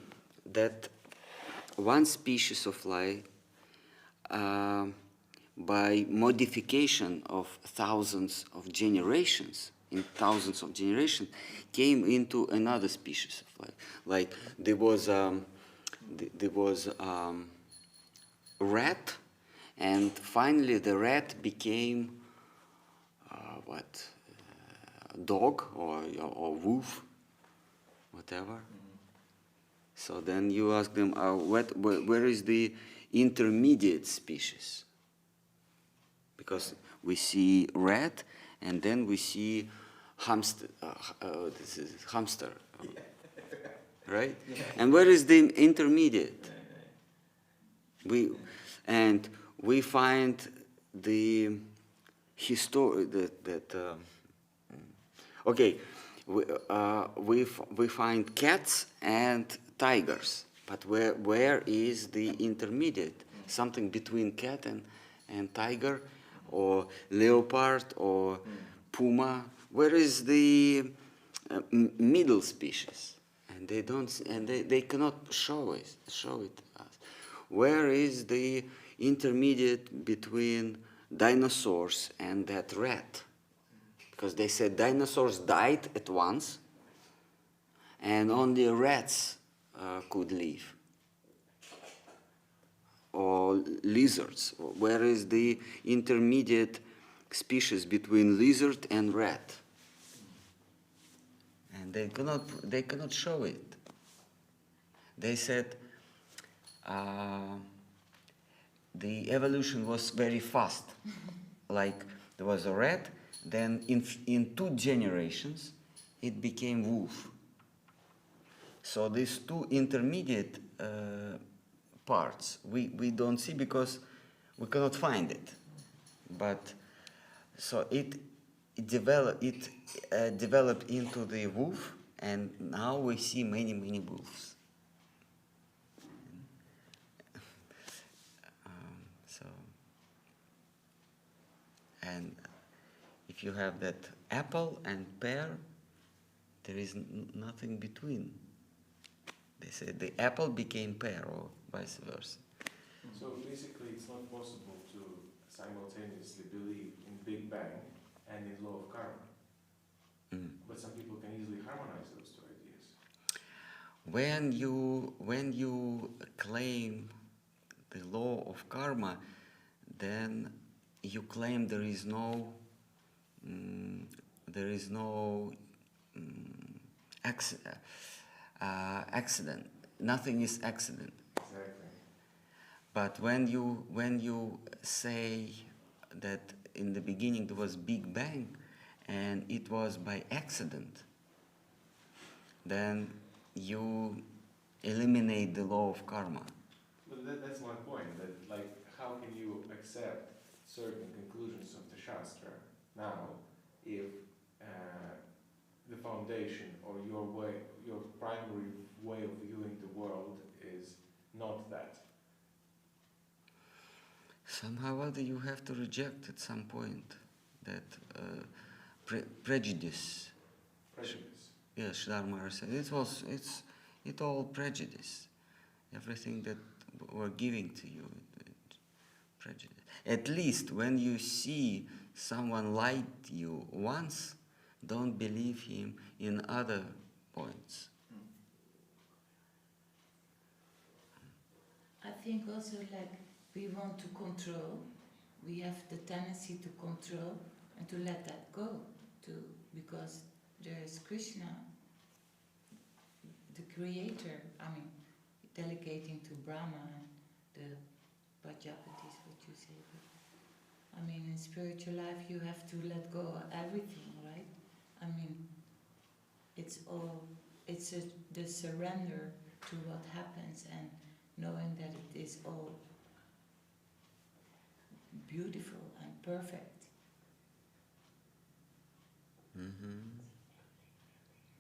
B: that one species of life, by modification of thousands of generations, came into another species of life. Like there was rat, and finally the rat became dog or wolf, whatever. So then you ask them, where is the intermediate species? Because we see rat, and then we see hamster. This is hamster, right? Yeah. And where is the intermediate? We find the history okay, we find cats and tigers, but where is the intermediate? Something between cat and tiger, or leopard, or puma. Where is the middle species? And they don't, and they cannot show it us. Where is the intermediate between dinosaurs and that rat? Because they said dinosaurs died at once, and only rats could live. Or lizards. Where is the intermediate species between lizard and rat? And they cannot show it. They said the evolution was very fast. Like there was a rat, then in 2 generations it became wolf. So these 2 intermediate parts we don't see because we cannot find it. But so it developed into the wolf, and now we see many wolves. And if you have that apple and pear, there is nothing between. They say the apple became pear, or vice versa.
D: So basically it's not possible to simultaneously believe in Big Bang and in law of karma. But some people can easily harmonize those 2 ideas.
B: When you claim the law of karma, then you claim there is no there is no accident. Nothing is accident.
D: Exactly.
B: But when you say that in the beginning there was Big Bang and it was by accident, then you eliminate the law of karma.
D: But that's my point, that like, how can you accept certain conclusions of the Shastra now if the foundation or your primary way of viewing the world is not that?
B: Somehow or other you have to reject at some point that prejudice.
D: Prejudice.
B: Yes, Sridhar Maharaj said it's all prejudice. Everything that we're giving to you, prejudice. At least when you see someone lied you once, don't believe him in other points.
A: I think also like we want to control, we have the tendency to control and to let that go, because there is Krishna, the creator, delegating to Brahma and the Prajapatis, what you say. But, in spiritual life you have to let go of everything, right? It's the surrender to what happens and knowing that it is all beautiful and perfect.
B: Mm-hmm.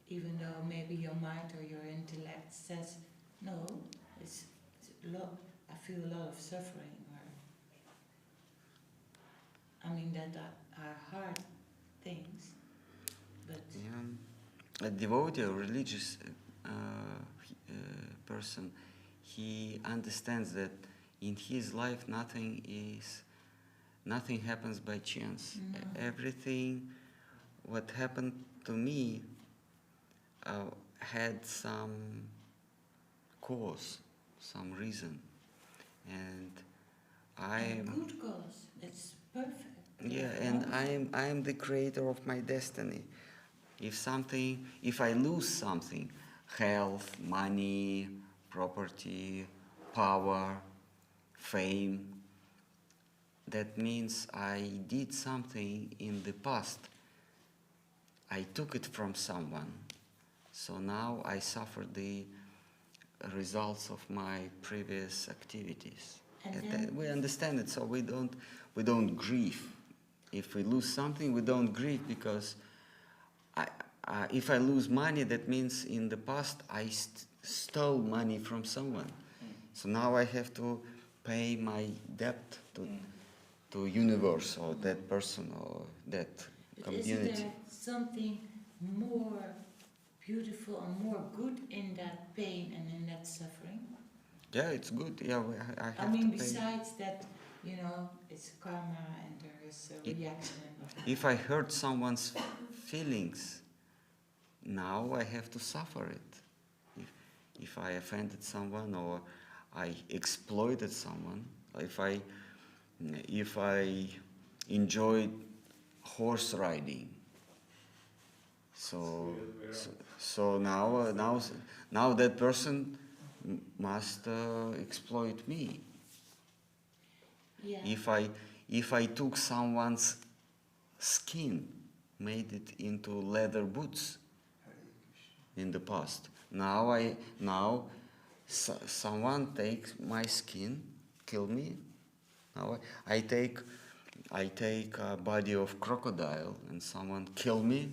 A: Even though maybe your mind or your intellect says, no, it's a lot, I feel a lot of suffering, that are hard things, but...
B: Yeah. A devotee or religious person, he understands that in his life nothing happens by chance.
A: No.
B: Everything what happened to me had some cause, some reason, and
A: A good cause, it's perfect.
B: yeah, and I am the creator of my destiny. If I lose something, health, money, property, power, fame, that means I did something in the past. I took it from someone. So now I suffer the results of my previous activities. And we understand it, so we don't grieve. If we lose something, we don't grieve, because if I lose money, that means in the past I stole money from someone. So now I have to pay my debt to universe or that person or that community.
A: Isn't there something more beautiful and more good in that pain and in that suffering?
B: Yeah, it's good. Yeah, I have to pay.
A: Besides that, it's karma and there is a reaction.
B: If I hurt someone's feelings, now I have to suffer it. If I offended someone or I exploited someone, if I enjoyed horse riding, so now that person must exploit me.
A: Yeah.
B: If I took someone's skin, made it into leather boots in the past, now someone takes my skin, kill me. Now I take a body of crocodile and someone kill me,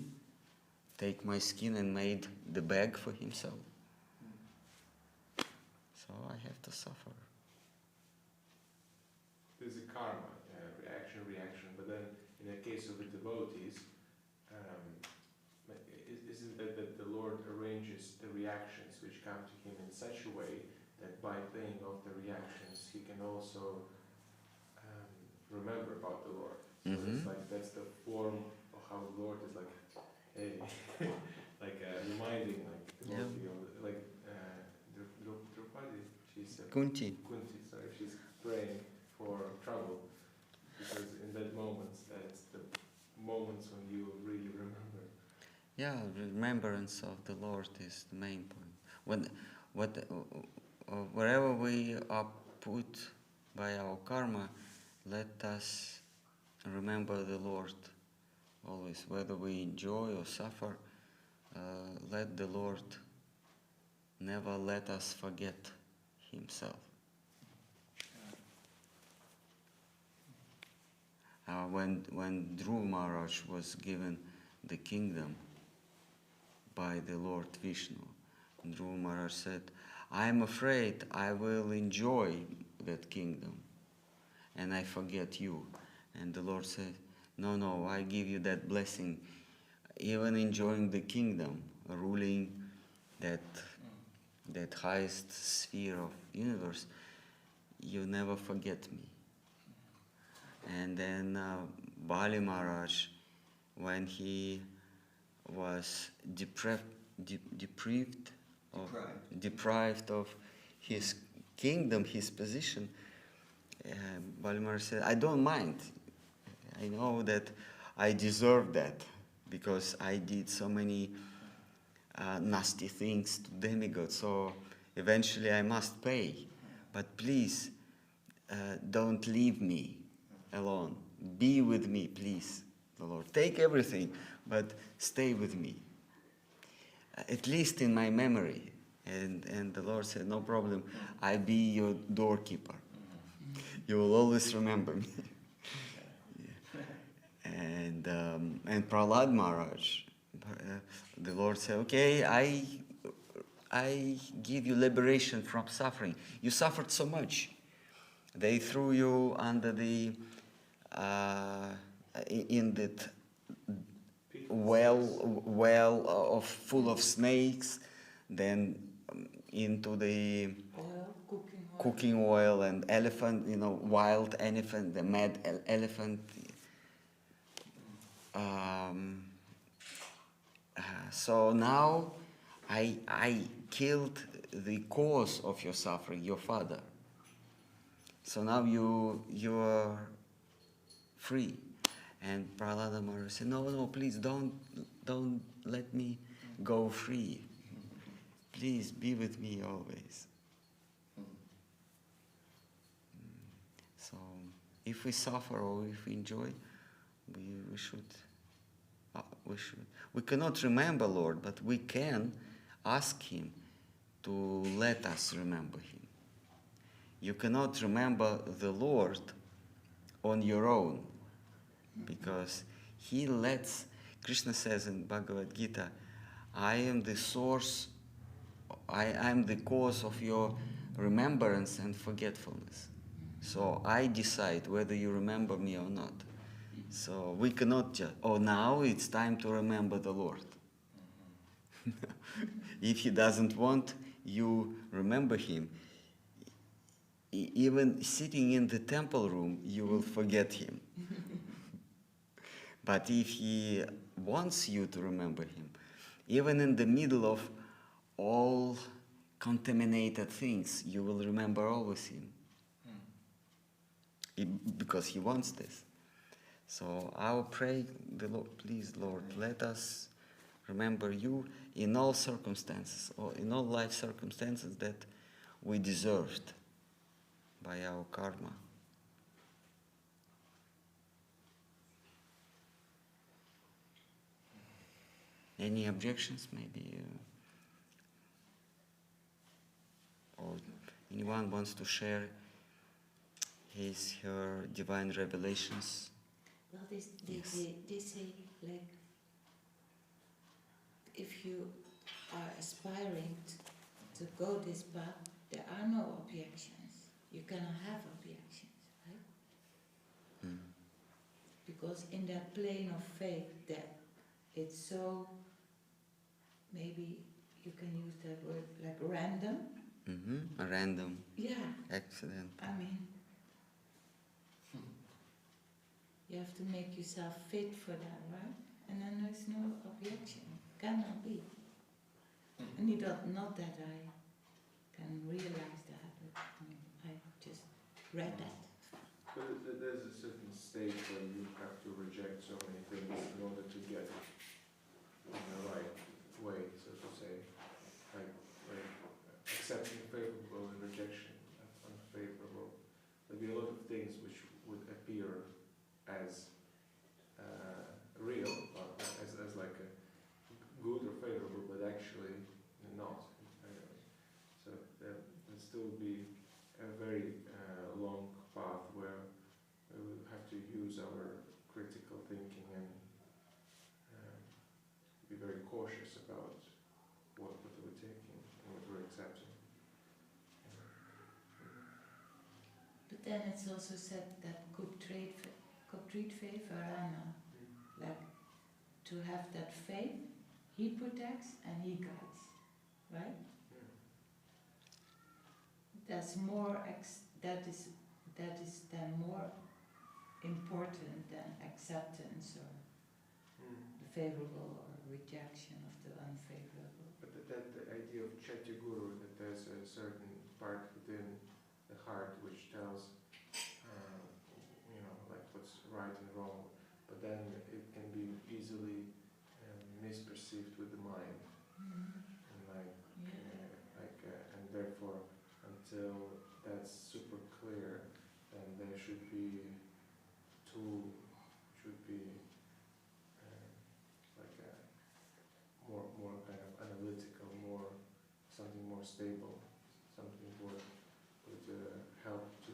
B: take my skin and made the bag for himself. So I have to suffer.
D: There's a karma, reaction, but then in the case of the devotees, isn't that the Lord arranges the reactions which come to him in such a way that by paying off the reactions he can also remember about the Lord. So it's like that's the form of how the Lord is like, hey, like reminding the devotee of Draupadi, she's
B: Kunti,
D: sorry, she's praying for trouble, because in that moments, that's the moments when
B: Yeah, remembrance of the Lord is the main point. Wherever we are put by our karma, let us remember the Lord always. Whether we enjoy or suffer, let the Lord never let us forget Himself. When Dhruva Maharaj was given the kingdom by the Lord Vishnu, Dhruva Maharaj said, I am afraid I will enjoy that kingdom and I forget you. And the Lord said, no, I give you that blessing. Even enjoying the kingdom, ruling that highest sphere of universe, you never forget me. And then Bali Maharaj, when he was deprived of his kingdom, his position, Bali Maharaj said, I don't mind. I know that I deserve that because I did so many nasty things to demigods, so eventually I must pay. But please, don't leave me alone. Be with me, please, the Lord. Take everything, but stay with me. At least in my memory. And the Lord said, no problem, I'll be your doorkeeper. You will always remember me. And Prahlad Maharaj, the Lord said, okay, I give you liberation from suffering. You suffered so much. They threw you under the in that well of full of snakes, then into the cooking oil and elephant, wild elephant, the mad elephant. So now I killed the cause of your suffering, your father. So now you are free. And Prahlada Maharaj said, no, please don't let me go free. Please be with me always. So if we suffer or if we enjoy, we should. We cannot remember Lord, but we can ask Him to let us remember Him. You cannot remember the Lord on your own, because He lets, Krishna says in Bhagavad Gita, I am the source, I am the cause of your remembrance and forgetfulness. So I decide whether you remember me or not. So we cannot just, now it's time to remember the Lord. If He doesn't want you remember Him, even sitting in the temple room, you will forget Him. But if He wants you to remember Him, even in the middle of all contaminated things, you will remember always Him. Because He wants this. So I will pray the Lord, please Lord, let us remember you in all circumstances, or in all life circumstances that we deserved by our karma. Any objections, maybe? Or anyone wants to share her divine revelations?
A: Well, they say, like, if you are aspiring to go this path, there are no objections. You cannot have objections, right?
B: Mm.
A: Because in that plane of faith, that it's so, maybe you can use that word, like random.
B: Mm-hmm. A random
A: accident. I mean, you have to make yourself fit for that, right? And then there's no objection. Cannot be. And not that I can realize that, but I just read that.
D: But there's a certain stage where you have to reject so many things in order to get in the right way, so to say, like accepting favorable and rejection of unfavorable. There'll be a lot of things which would appear as real, or as like a good or favorable, but actually not entirely. So there'll still be a very long path where we will have to use our critical thinking and be very cautious about what we're taking and what we're accepting.
A: But then it's also said that Koptritve Varana, like to have that faith, he protects and he guides, right? That's more that is then more important than acceptance or the favorable or rejection of the unfavorable.
D: But that the idea of Chaitya Guru, that there's a certain part within the heart which tells, like what's right and wrong, but then it can be easily misperceived with the mind, and therefore, until that's super clear, then there should be tool, should be more kind of analytical, something more stable, something would help to,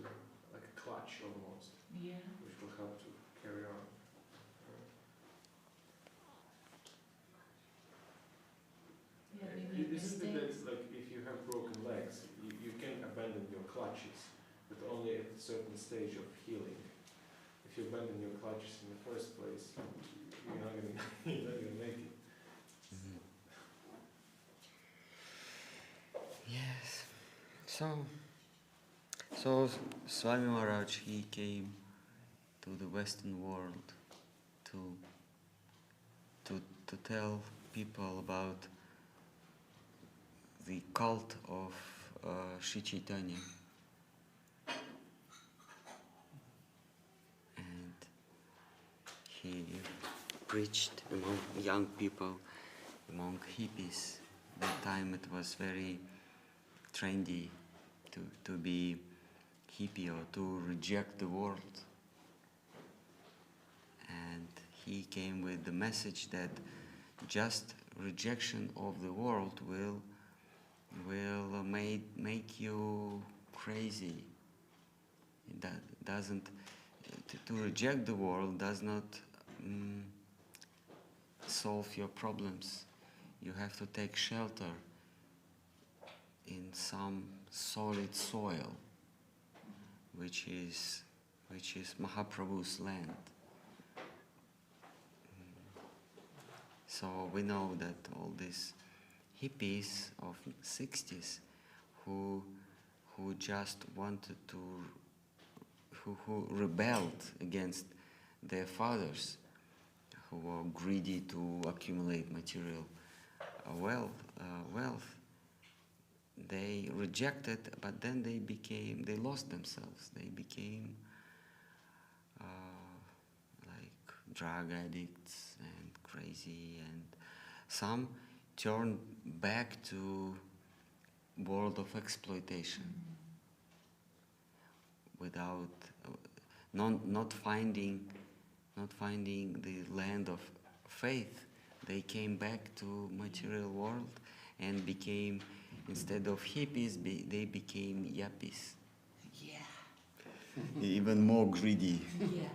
D: like a clutch almost, which will help to carry on. Isn't it that, like, if you have broken legs, you can abandon your clutches, but only at a certain stage of healing. If you abandon your clutches in the first place, you're not gonna make it.
B: Yes. So Swami Maharaj, he came to the Western world to tell people about the cult of Sri Chaitanya. And he preached among young people, among hippies. At that time it was very trendy to be hippie or to reject the world. And he came with the message that just rejection of the world will make you crazy. That doesn't to reject the world does not solve your problems. You have to take shelter in some solid soil, which is Mahaprabhu's land. So we know that all these hippies of 60s who just wanted to, who rebelled against their fathers, who were greedy to accumulate material wealth, they rejected, but then they lost themselves. They became like drug addicts and crazy, and some turned back to world of exploitation without not finding the land of faith. They came back to material world and became, instead of hippies, they became yuppies.
A: Yeah.
B: Even more greedy.
A: Yeah.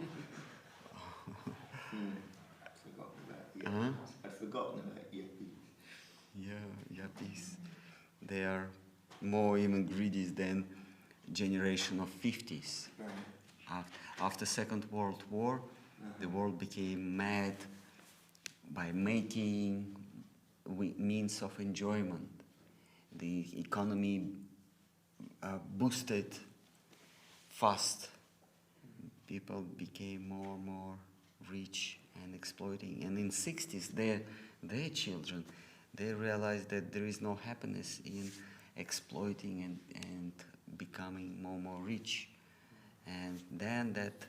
C: I'd forgotten about yuppies.
B: Yeah, yuppies. They are more even greedy than generation of 50s.
C: Right.
B: After Second World War, the world became mad by making means of enjoyment. The economy boosted fast. People became more and more rich and exploiting. And in 60s, their children, they realized that there is no happiness in exploiting and becoming more and more rich. And then that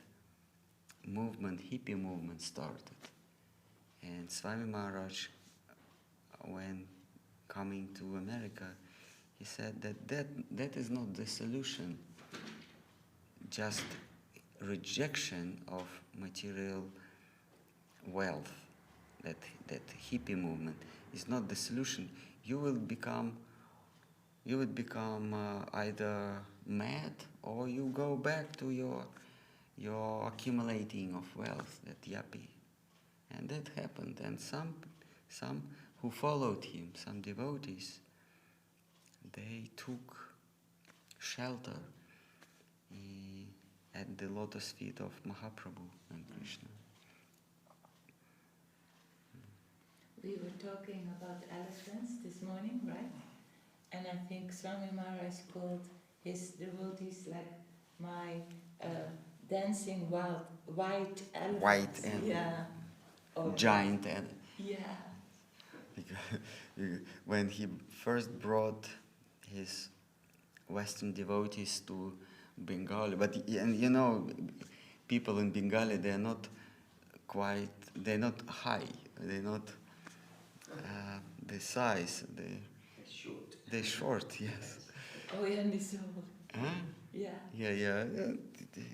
B: movement, hippie movement, started. And Swami Maharaj when coming to America, he said that is not the solution. Just rejection of material wealth, that hippie movement, is not the solution. You would become either mad, or you go back to your accumulating of wealth, that yuppie. And that happened. And some who followed him, some devotees, they took shelter at the lotus feet of Mahaprabhu and Krishna.
A: We were talking about elephants this morning, right? And I think Swami Maharaj called his devotees like my dancing white elephants.
B: White and
A: yeah. Or
B: giant and
A: yeah.
B: when he first brought his Western devotees to Bengali, but and you know, people in Bengali, they're not high, they're not the size, they're short, yes.
A: Oh yeah, and this whole.
B: Huh?
A: Yeah.
B: Yeah.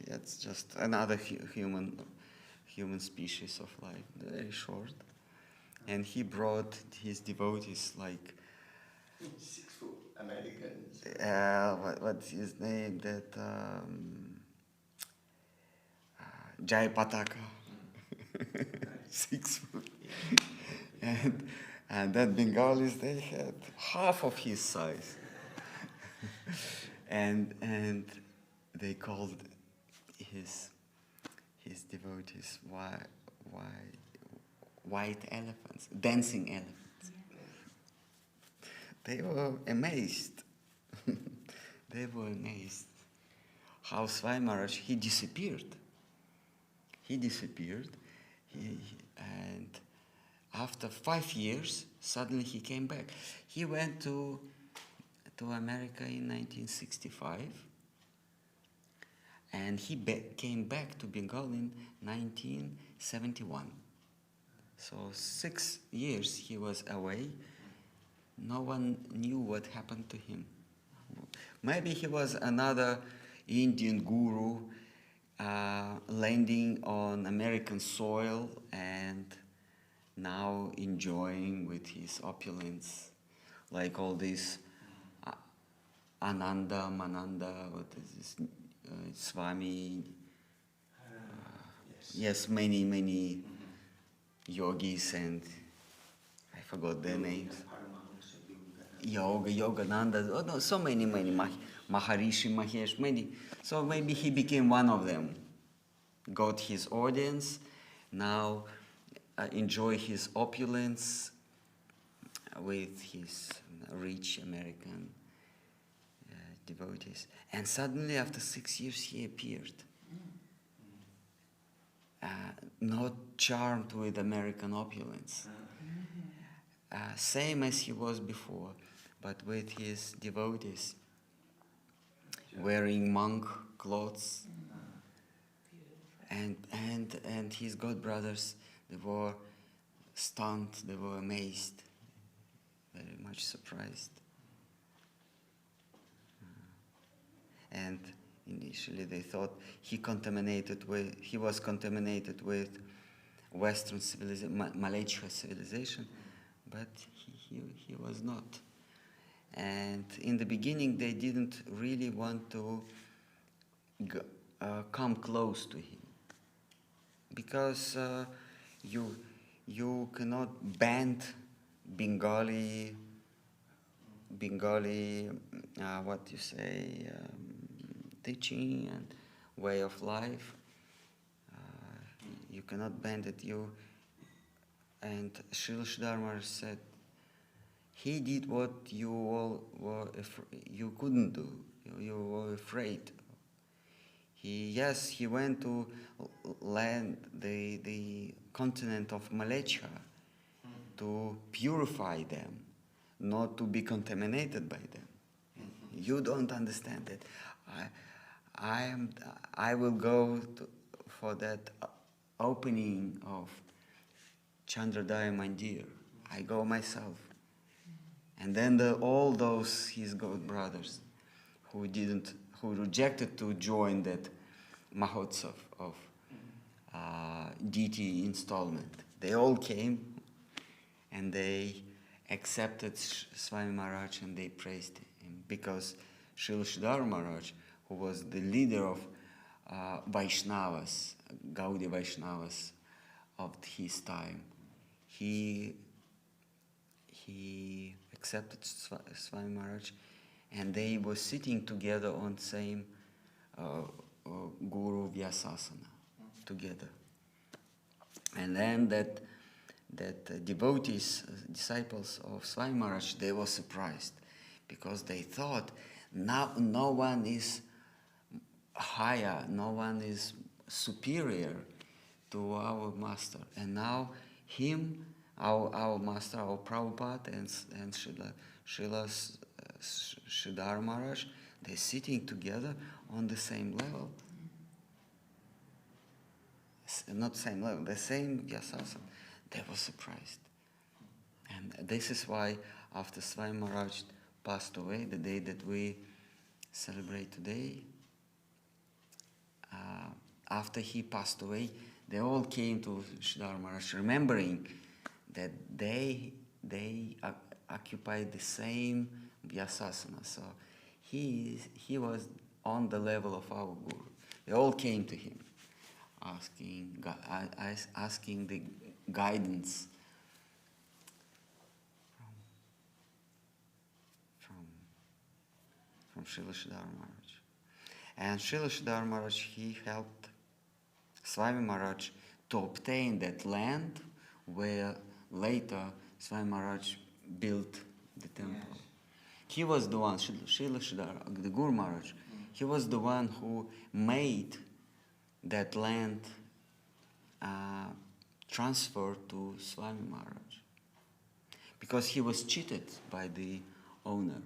B: That's just another human species of life, very short. And he brought his devotees like
C: 6 foot Americans.
B: what's his name? That Jai Pataka, 6 foot, and that Bengalis, they had half of his size, and they called his devotees white elephants, dancing elephants. They were amazed. They were amazed how Swami Maharaj, he disappeared. And after 5 years, suddenly he came back. He went to America in 1965, and he came back to Bengal in 1971. So 6 years he was away. No one knew what happened to him. Maybe he was another Indian guru landing on American soil and now enjoying with his opulence, like all these Ananda, Mananda, what is this, Swami, yes, many yogis, and I forgot their names. Yogananda, oh no, so many, Maharishi, Mahesh, many. So maybe he became one of them, got his audience, now enjoy his opulence with his rich American devotees. And suddenly after 6 years he appeared. Not charmed with American opulence. Same as he was before, but with his devotees, wearing monk clothes, and his godbrothers, they were stunned, they were amazed, very much surprised. And initially they thought he was contaminated with Western civilization, Malaicha civilization, but he was not. And in the beginning they didn't really want to come close to him, because you cannot ban Bengali, teaching and way of life. You cannot ban it. And Srila Sridhar said, he did what you all you couldn't do. You were afraid. He went to land, the continent of Malaicha, to purify them, not to be contaminated by them. You don't understand it. I will go for that opening of Chandrodaya Mandir. I go myself. And then all those his god brothers who rejected to join that Mahotsav of deity installment, they all came and they accepted Swami Maharaj and they praised him because Srila Sridhar Maharaj, who was the leader of Vaishnavas, Gaudiya Vaishnavas of his time, he accepted Swami Maharaj, and they were sitting together on same Guru Vyasasana together. And then that devotees, disciples of Swami Maharaj, they were surprised because they thought now no one is higher, no one is superior to our master. And now him, our master, our Prabhupada and Srila Sridhar Maharaj, they're sitting together on the same level. Not same level, the same Vyasasana. They were surprised. And this is why after Swami Maharaj passed away, the day that we celebrate today, after he passed away, they all came to Sridhar Maharaj, remembering that they occupied the same Vyasasana. So he was on the level of our Guru. They all came to him, asking the guidance from Srila Sridhar Maharaj. And Srila Sridhar Maharaj, he helped Swami Maharaj to obtain that land where later Swami Maharaj built the temple. Yes. He was the one, Srila Sridhar, the Guru Maharaj, he was the one who made that land transfer to Swami Maharaj, because he was cheated by the owner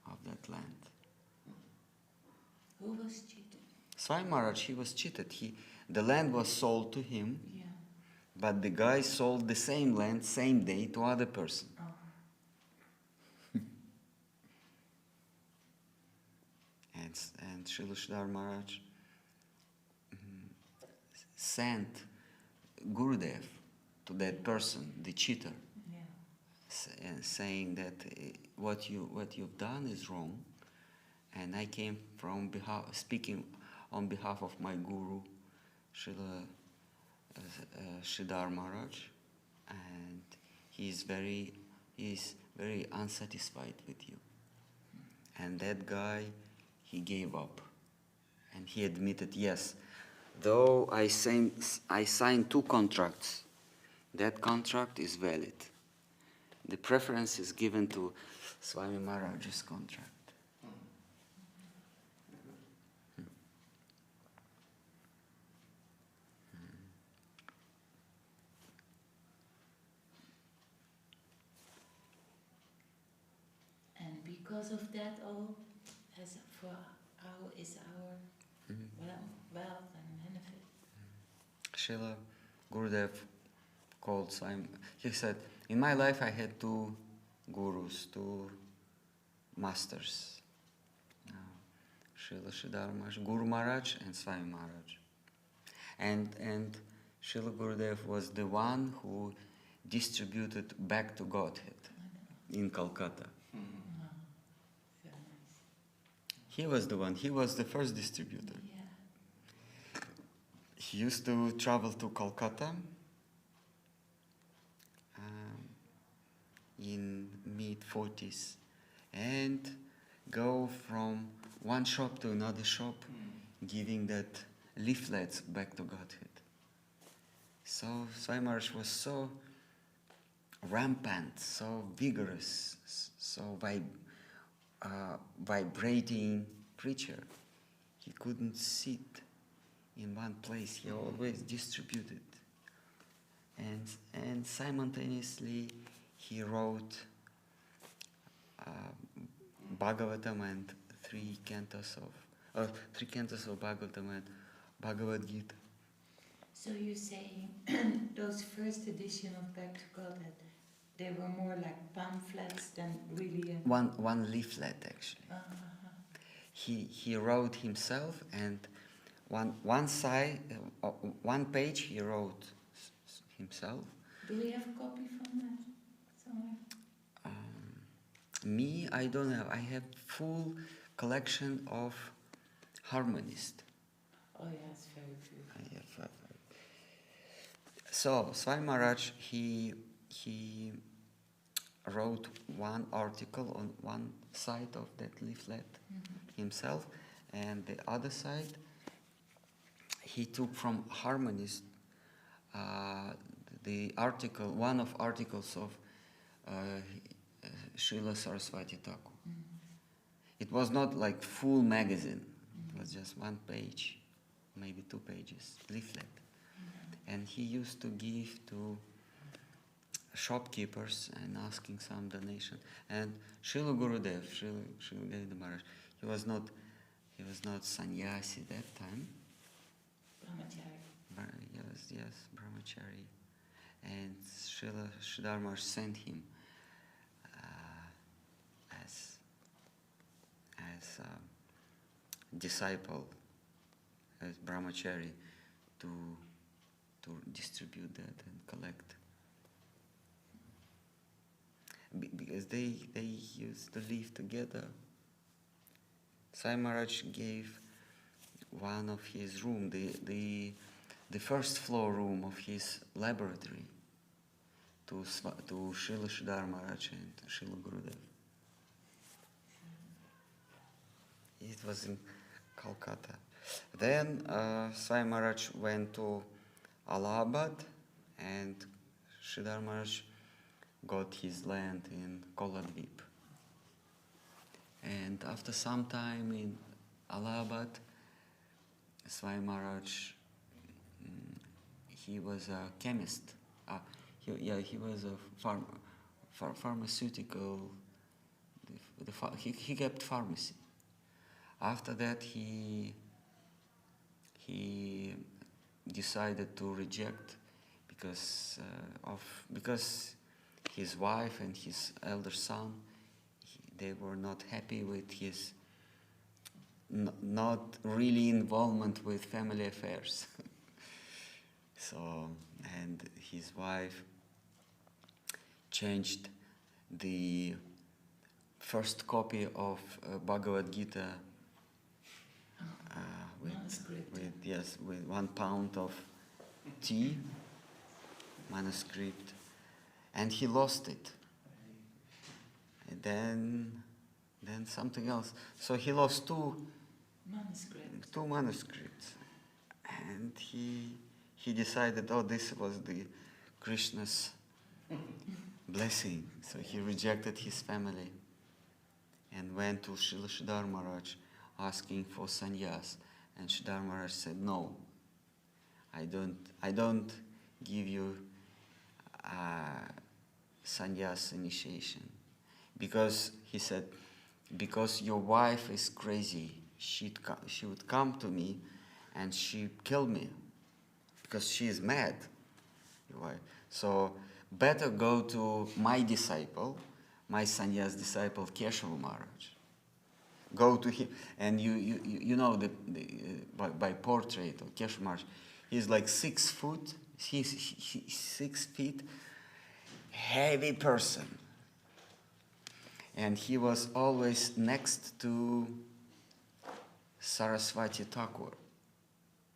B: of that land.
A: Who was cheated?
B: Swami Maharaj, he was cheated. The land was sold to him,
A: Yeah.
B: but the guy sold the same land same day to other person.
A: Oh.
B: And Srila Sridhar Maharaj sent Gurudev to that person, the cheater, saying that what you've done is wrong, and I came speaking on behalf of my Guru, Srila Sridhar Maharaj, and he's very unsatisfied with you. And that guy, he gave up, and he admitted, yes, though I signed 2 contracts, that contract is valid. The preference is given to Swami Maharaj's contract.
A: And because of that, all is our wealth and benefit.
B: Srila Gurudev called Swami. He said, in my life I had 2 gurus, 2 masters. Srila Sridhar Maharaj, Guru Maharaj and Swami Maharaj. And Srila Gurudev was the one who distributed Back to Godhead in Calcutta.
A: Very nice.
B: He was the one, he was the first distributor.
A: Yeah.
B: He used to travel to Calcutta in mid-40s and go from one shop to another shop, giving that leaflets Back to Godhead. So Swami Maharaj was so rampant, so vigorous, so vibrating preacher. He couldn't sit in one place. He always distributed. And simultaneously he wrote Bhagavatam and 3 cantos of Bhagavatam and Bhagavad Gita.
A: So you're saying those first edition of Back to Godhead, They were more like pamphlets than really.
B: One leaflet actually. He wrote himself, and one side, one page he wrote himself.
A: Do we have a copy from that somewhere?
B: Me, I don't have. I have full collection of harmonist.
A: Oh yeah, it's very beautiful.
B: I have. So Swami Maharaj, he wrote one article on one side of that leaflet himself, and the other side he took from harmonist the article, one of articles of Srila Saraswati Thakur. It was not like full magazine. It was just one page, maybe 2 pages leaflet. And he used to give to shopkeepers and asking some donation. And Srila Gurudev, Srila Gurudev Maharaj, he was not sannyasi that time.
A: Brahmachari.
B: Yes, brahmachari. And Srila Sridhar Maharaj sent him as a disciple, as brahmachari, to distribute that and collect. Because they used to live together. Sai Maharaj gave one of his room, the first floor room of his laboratory, to Srila Sridhar Maharaj and Srila Gurudev. It was in Calcutta. Then Sai Maharaj went to Allahabad, and Sridhar Maharaj got his land in Koladvip. And after some time in Allahabad, Swami Maharaj, he was a chemist. He was a pharmaceutical. He kept pharmacy. After that, he decided to reject because his wife and his elder son, they were not happy with his not really involvement with family affairs. So, and his wife changed the first copy of Bhagavad Gita with 1 pound of tea, manuscript, and he lost it. And then something else. So he lost two manuscripts, and he decided, oh, this was the Krishna's blessing. So he rejected his family and went to Srila Sridhar Maharaj asking for sannyas. And Sridhar Maharaj said, no, I don't give you sannyas initiation. Because, he said, because your wife is crazy, she would come to me and she'd kill me because she is mad. So better go to my disciple, my sannyas disciple, Keshava Maharaj. Go to him, and you know by portrait of Keshava Maharaj, he's like 6 foot, he's 6 feet, heavy person. And he was always next to Saraswati Thakur.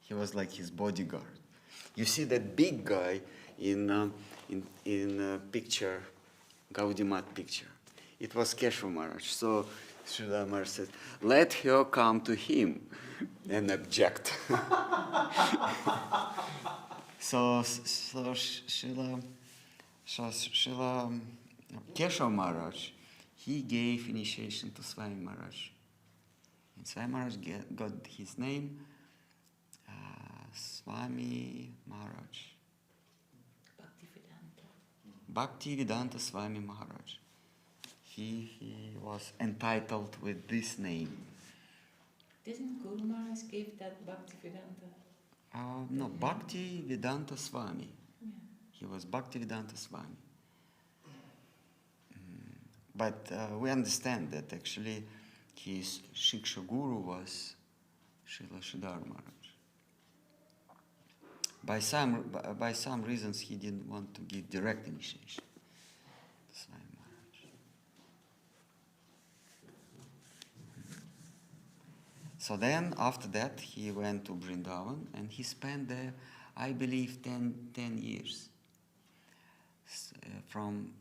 B: He was like his bodyguard. You see that big guy in picture, Gaudimat picture. It was Keshava Maharaj. So Sridhar Maharaj said, let her come to him and object. So Srila Keshava Maharaj, he gave initiation to Swami Maharaj. And Swami Maharaj got his name, Swami Maharaj. Bhaktivedanta Swami Maharaj. He was entitled with this name.
A: Didn't Guru Maharaj give that Bhaktivedanta?
B: No, Bhaktivedanta Swami.
A: Yeah.
B: He was Bhaktivedanta Swami. But we understand that actually his Shiksha Guru was Srila Sridhar Maharaj. By some reasons he didn't want to give direct initiation. Swami Maharaj. So then after that he went to Vrindavan and he spent there, I believe, 10 years. From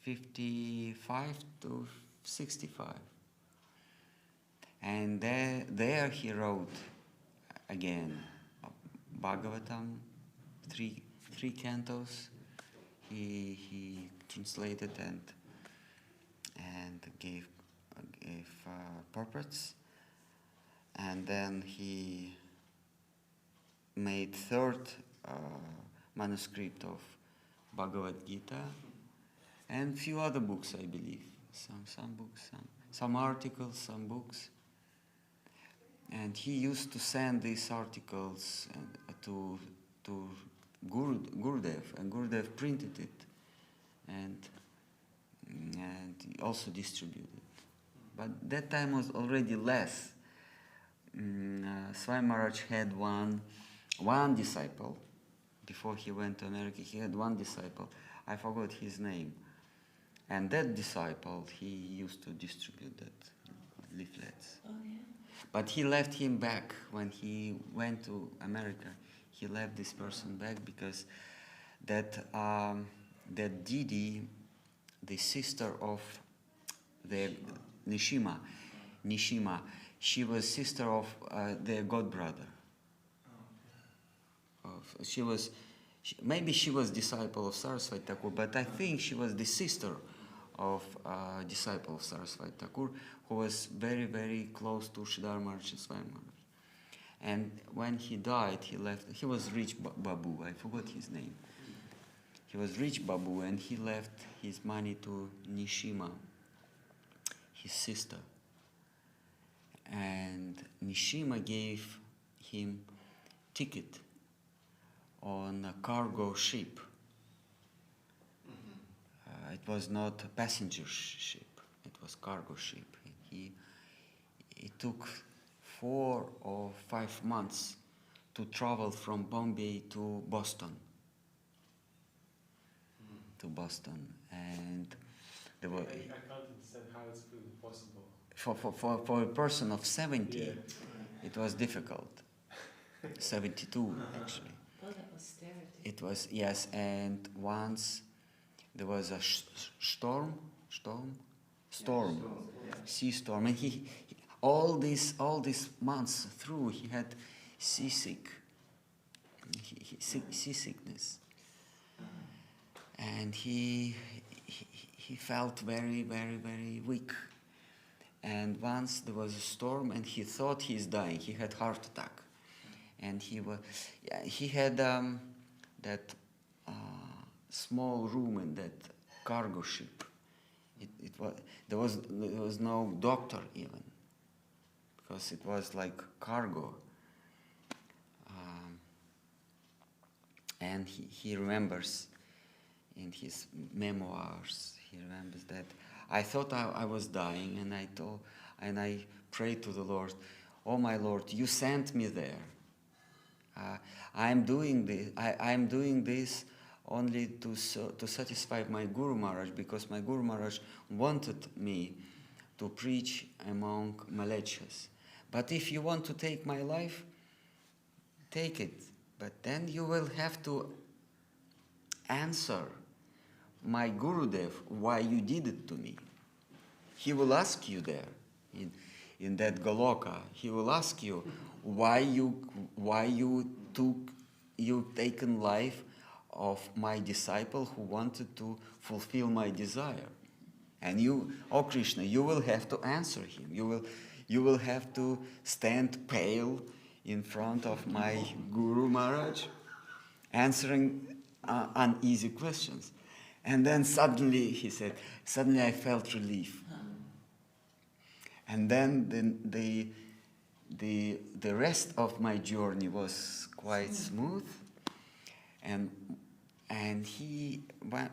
B: 55 to 65. And there he wrote again Bhagavatam, three cantos. He translated and gave purports, and then he made third manuscript of Bhagavad Gita, and few other books, I believe. Some books, some articles, some books. And he used to send these articles to Gurudev, and Gurudev printed it and also distributed. But that time was already less. Swami Maharaj had one disciple. Before he went to America, he had one disciple. I forgot his name. And that disciple, he used to distribute that leaflets.
A: Oh, yeah.
B: But he left him back when he went to America. He left this person back because that Didi, the sister of the Nishima, she was sister of their godbrother. Maybe she was disciple of Saraswati Thakur, but I think she was the sister of disciple of Saraswati Thakur, who was very, very close to Sridhar Maharaj and Swami Maharaj. And when he died, he was rich Babu, I forgot his name. He was rich Babu, and he left his money to Nishima, his sister. And Nishima gave him ticket on a cargo ship. It was not a passenger ship, it was cargo ship. It took 4 or 5 months to travel from Bombay to Boston. And there were,
D: I can't understand how it's really possible.
B: for a person of 70,
D: Yeah.
B: it was difficult. 72 actually.
A: Oh, that austerity.
B: It was, yes, and once there was a storm, sea storm, and he all these months through he had seasickness, and he felt very, very, very weak. And once there was a storm, and he thought he's dying. He had heart attack, and he had that small room in that cargo ship. There was no doctor even, because it was like cargo. And he remembers in his memoirs, he remembers that I thought I was dying, and I prayed to the Lord, "Oh my Lord, you sent me there. I'm doing this only to satisfy my Guru Maharaj, because my Guru Maharaj wanted me to preach among Malechas. But if you want to take my life, take it. But then you will have to answer my Gurudev why you did it to me. He will ask you there in that Goloka. He will ask you why you taken life of my disciple who wanted to fulfill my desire. And you, oh Krishna, you will have to answer him. You will have to stand pale in front of my Guru Maharaj, answering uneasy questions." And then suddenly, he said, suddenly I felt relief. And then the rest of my journey was quite smooth. And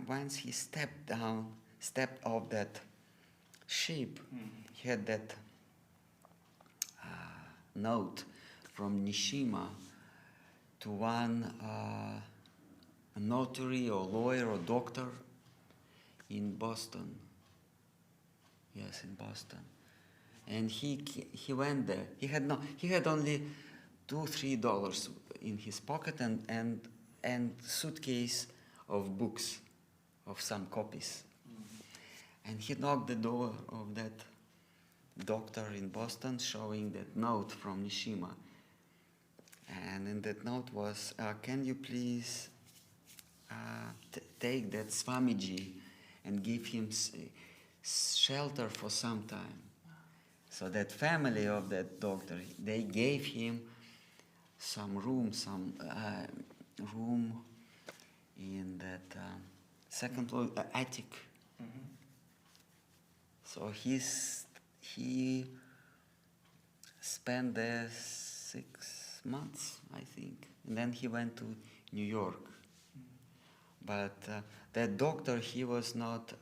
B: once he stepped off that ship, he had that note from Nishima to one notary or lawyer or doctor in Boston. Yes, in Boston. And he went there. He had only $2-3 in his pocket and suitcase of books, of some copies. And he knocked the door of that doctor in Boston, showing that note from Nishima. And in that note was, can you please take that Swamiji and give him shelter for some time. So that family of that doctor, they gave him some room in that second floor attic. So he spent there 6 months, I think, and then he went to New York. But that doctor, he was not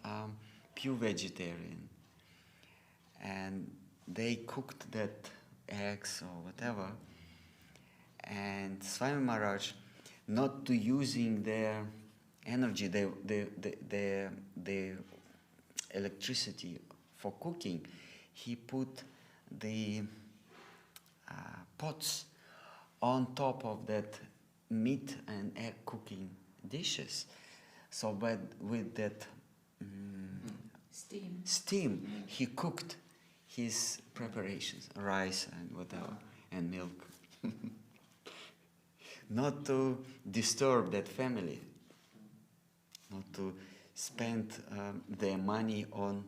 B: pure vegetarian, and they cooked that eggs or whatever, and Swami Maharaj, not to using their energy, their electricity for cooking, he put the pots on top of that meat and egg cooking dishes. So with that steam, he cooked his preparations, rice and whatever, and milk. Not to disturb that family, not to spend their money on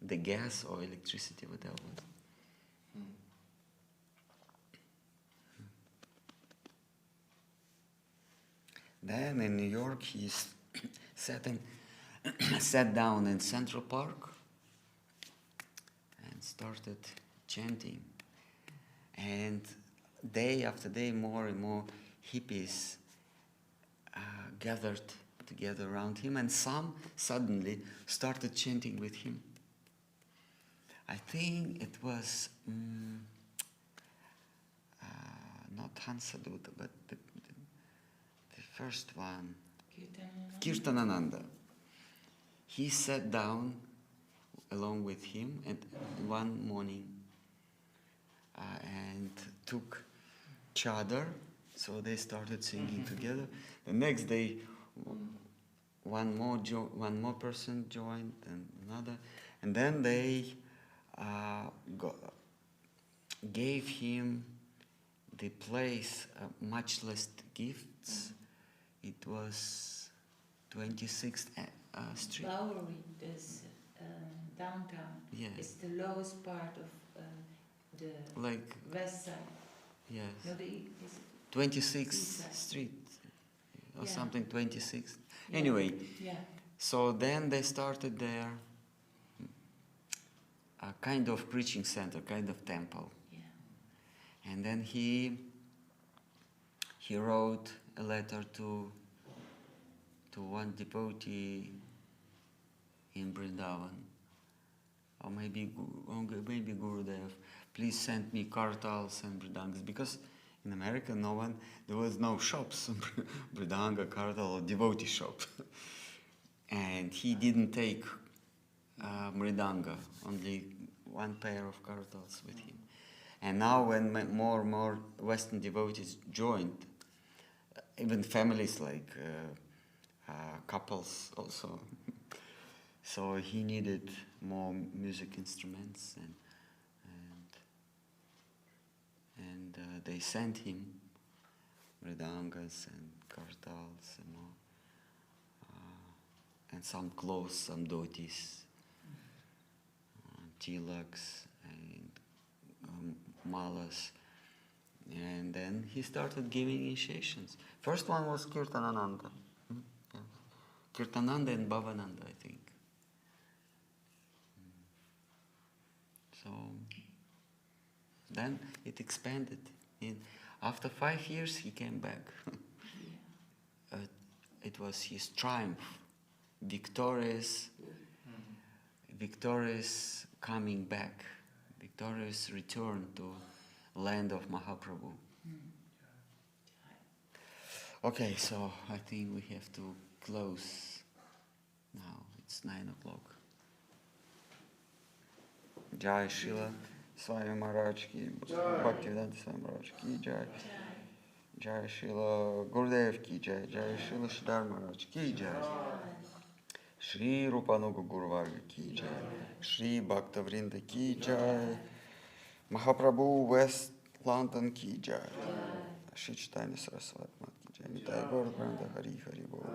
B: the gas or electricity, whatever. Then in New York, he sat down in Central Park and started chanting. And day after day, more and more hippies gathered together around him, and some suddenly started chanting with him. I think it was not Hansadutta, but the first one, Kirtanananda. He sat down along with him one morning and took chadar, so they started singing together. The next day, one more person joined, and another, and then they gave him the place much less gifts. It was 26th Street.
A: Bowery, this downtown.
B: Yes.
A: It's the lowest part of the west side.
B: Yes.
A: No, is it
B: 26th Street or something, 26th.
A: Yeah.
B: Anyway,
A: yeah.
B: So then they started their kind of preaching center, kind of temple. Yeah. And then he wrote a letter to one devotee in Vrindavan, or maybe Gurudev, please send me kartals and mridangas, because in America there was no shops, mridanga, kartal, or devotee shop. And he didn't take mridanga, only one pair of kartals with him. And now when more and more Western devotees joined, even families like couples also, so he needed more music instruments, and they sent him mridangas and kartals and more, and some clothes, some dhotis, tilaks and malas. And then he started giving initiations. First one was Kirtanananda. Yeah. Kirtananda and Bhavananda, I think. So then it expanded. After 5 years, he came back. It was his triumph, victorious coming back, victorious return to land of Mahaprabhu. Okay, so I think we have to close now. It's 9 o'clock. Jai Shila Swami Maharaj ki, Bhakti Vedanta Swami Maharaj ki Jai. Jai Shila Gurudev ki Jai. Jai Shila Siddhar Maharaj ki Jai. Shri Rupanuga Guru Varga ki Jai. Shri Bhakta Vrinda ki Jai. Mahaprabhu West London ki Jai. Shri Chaitanya Saraswati Mat ki Jai. Nitai Gaur Branda Hari Hari Bol.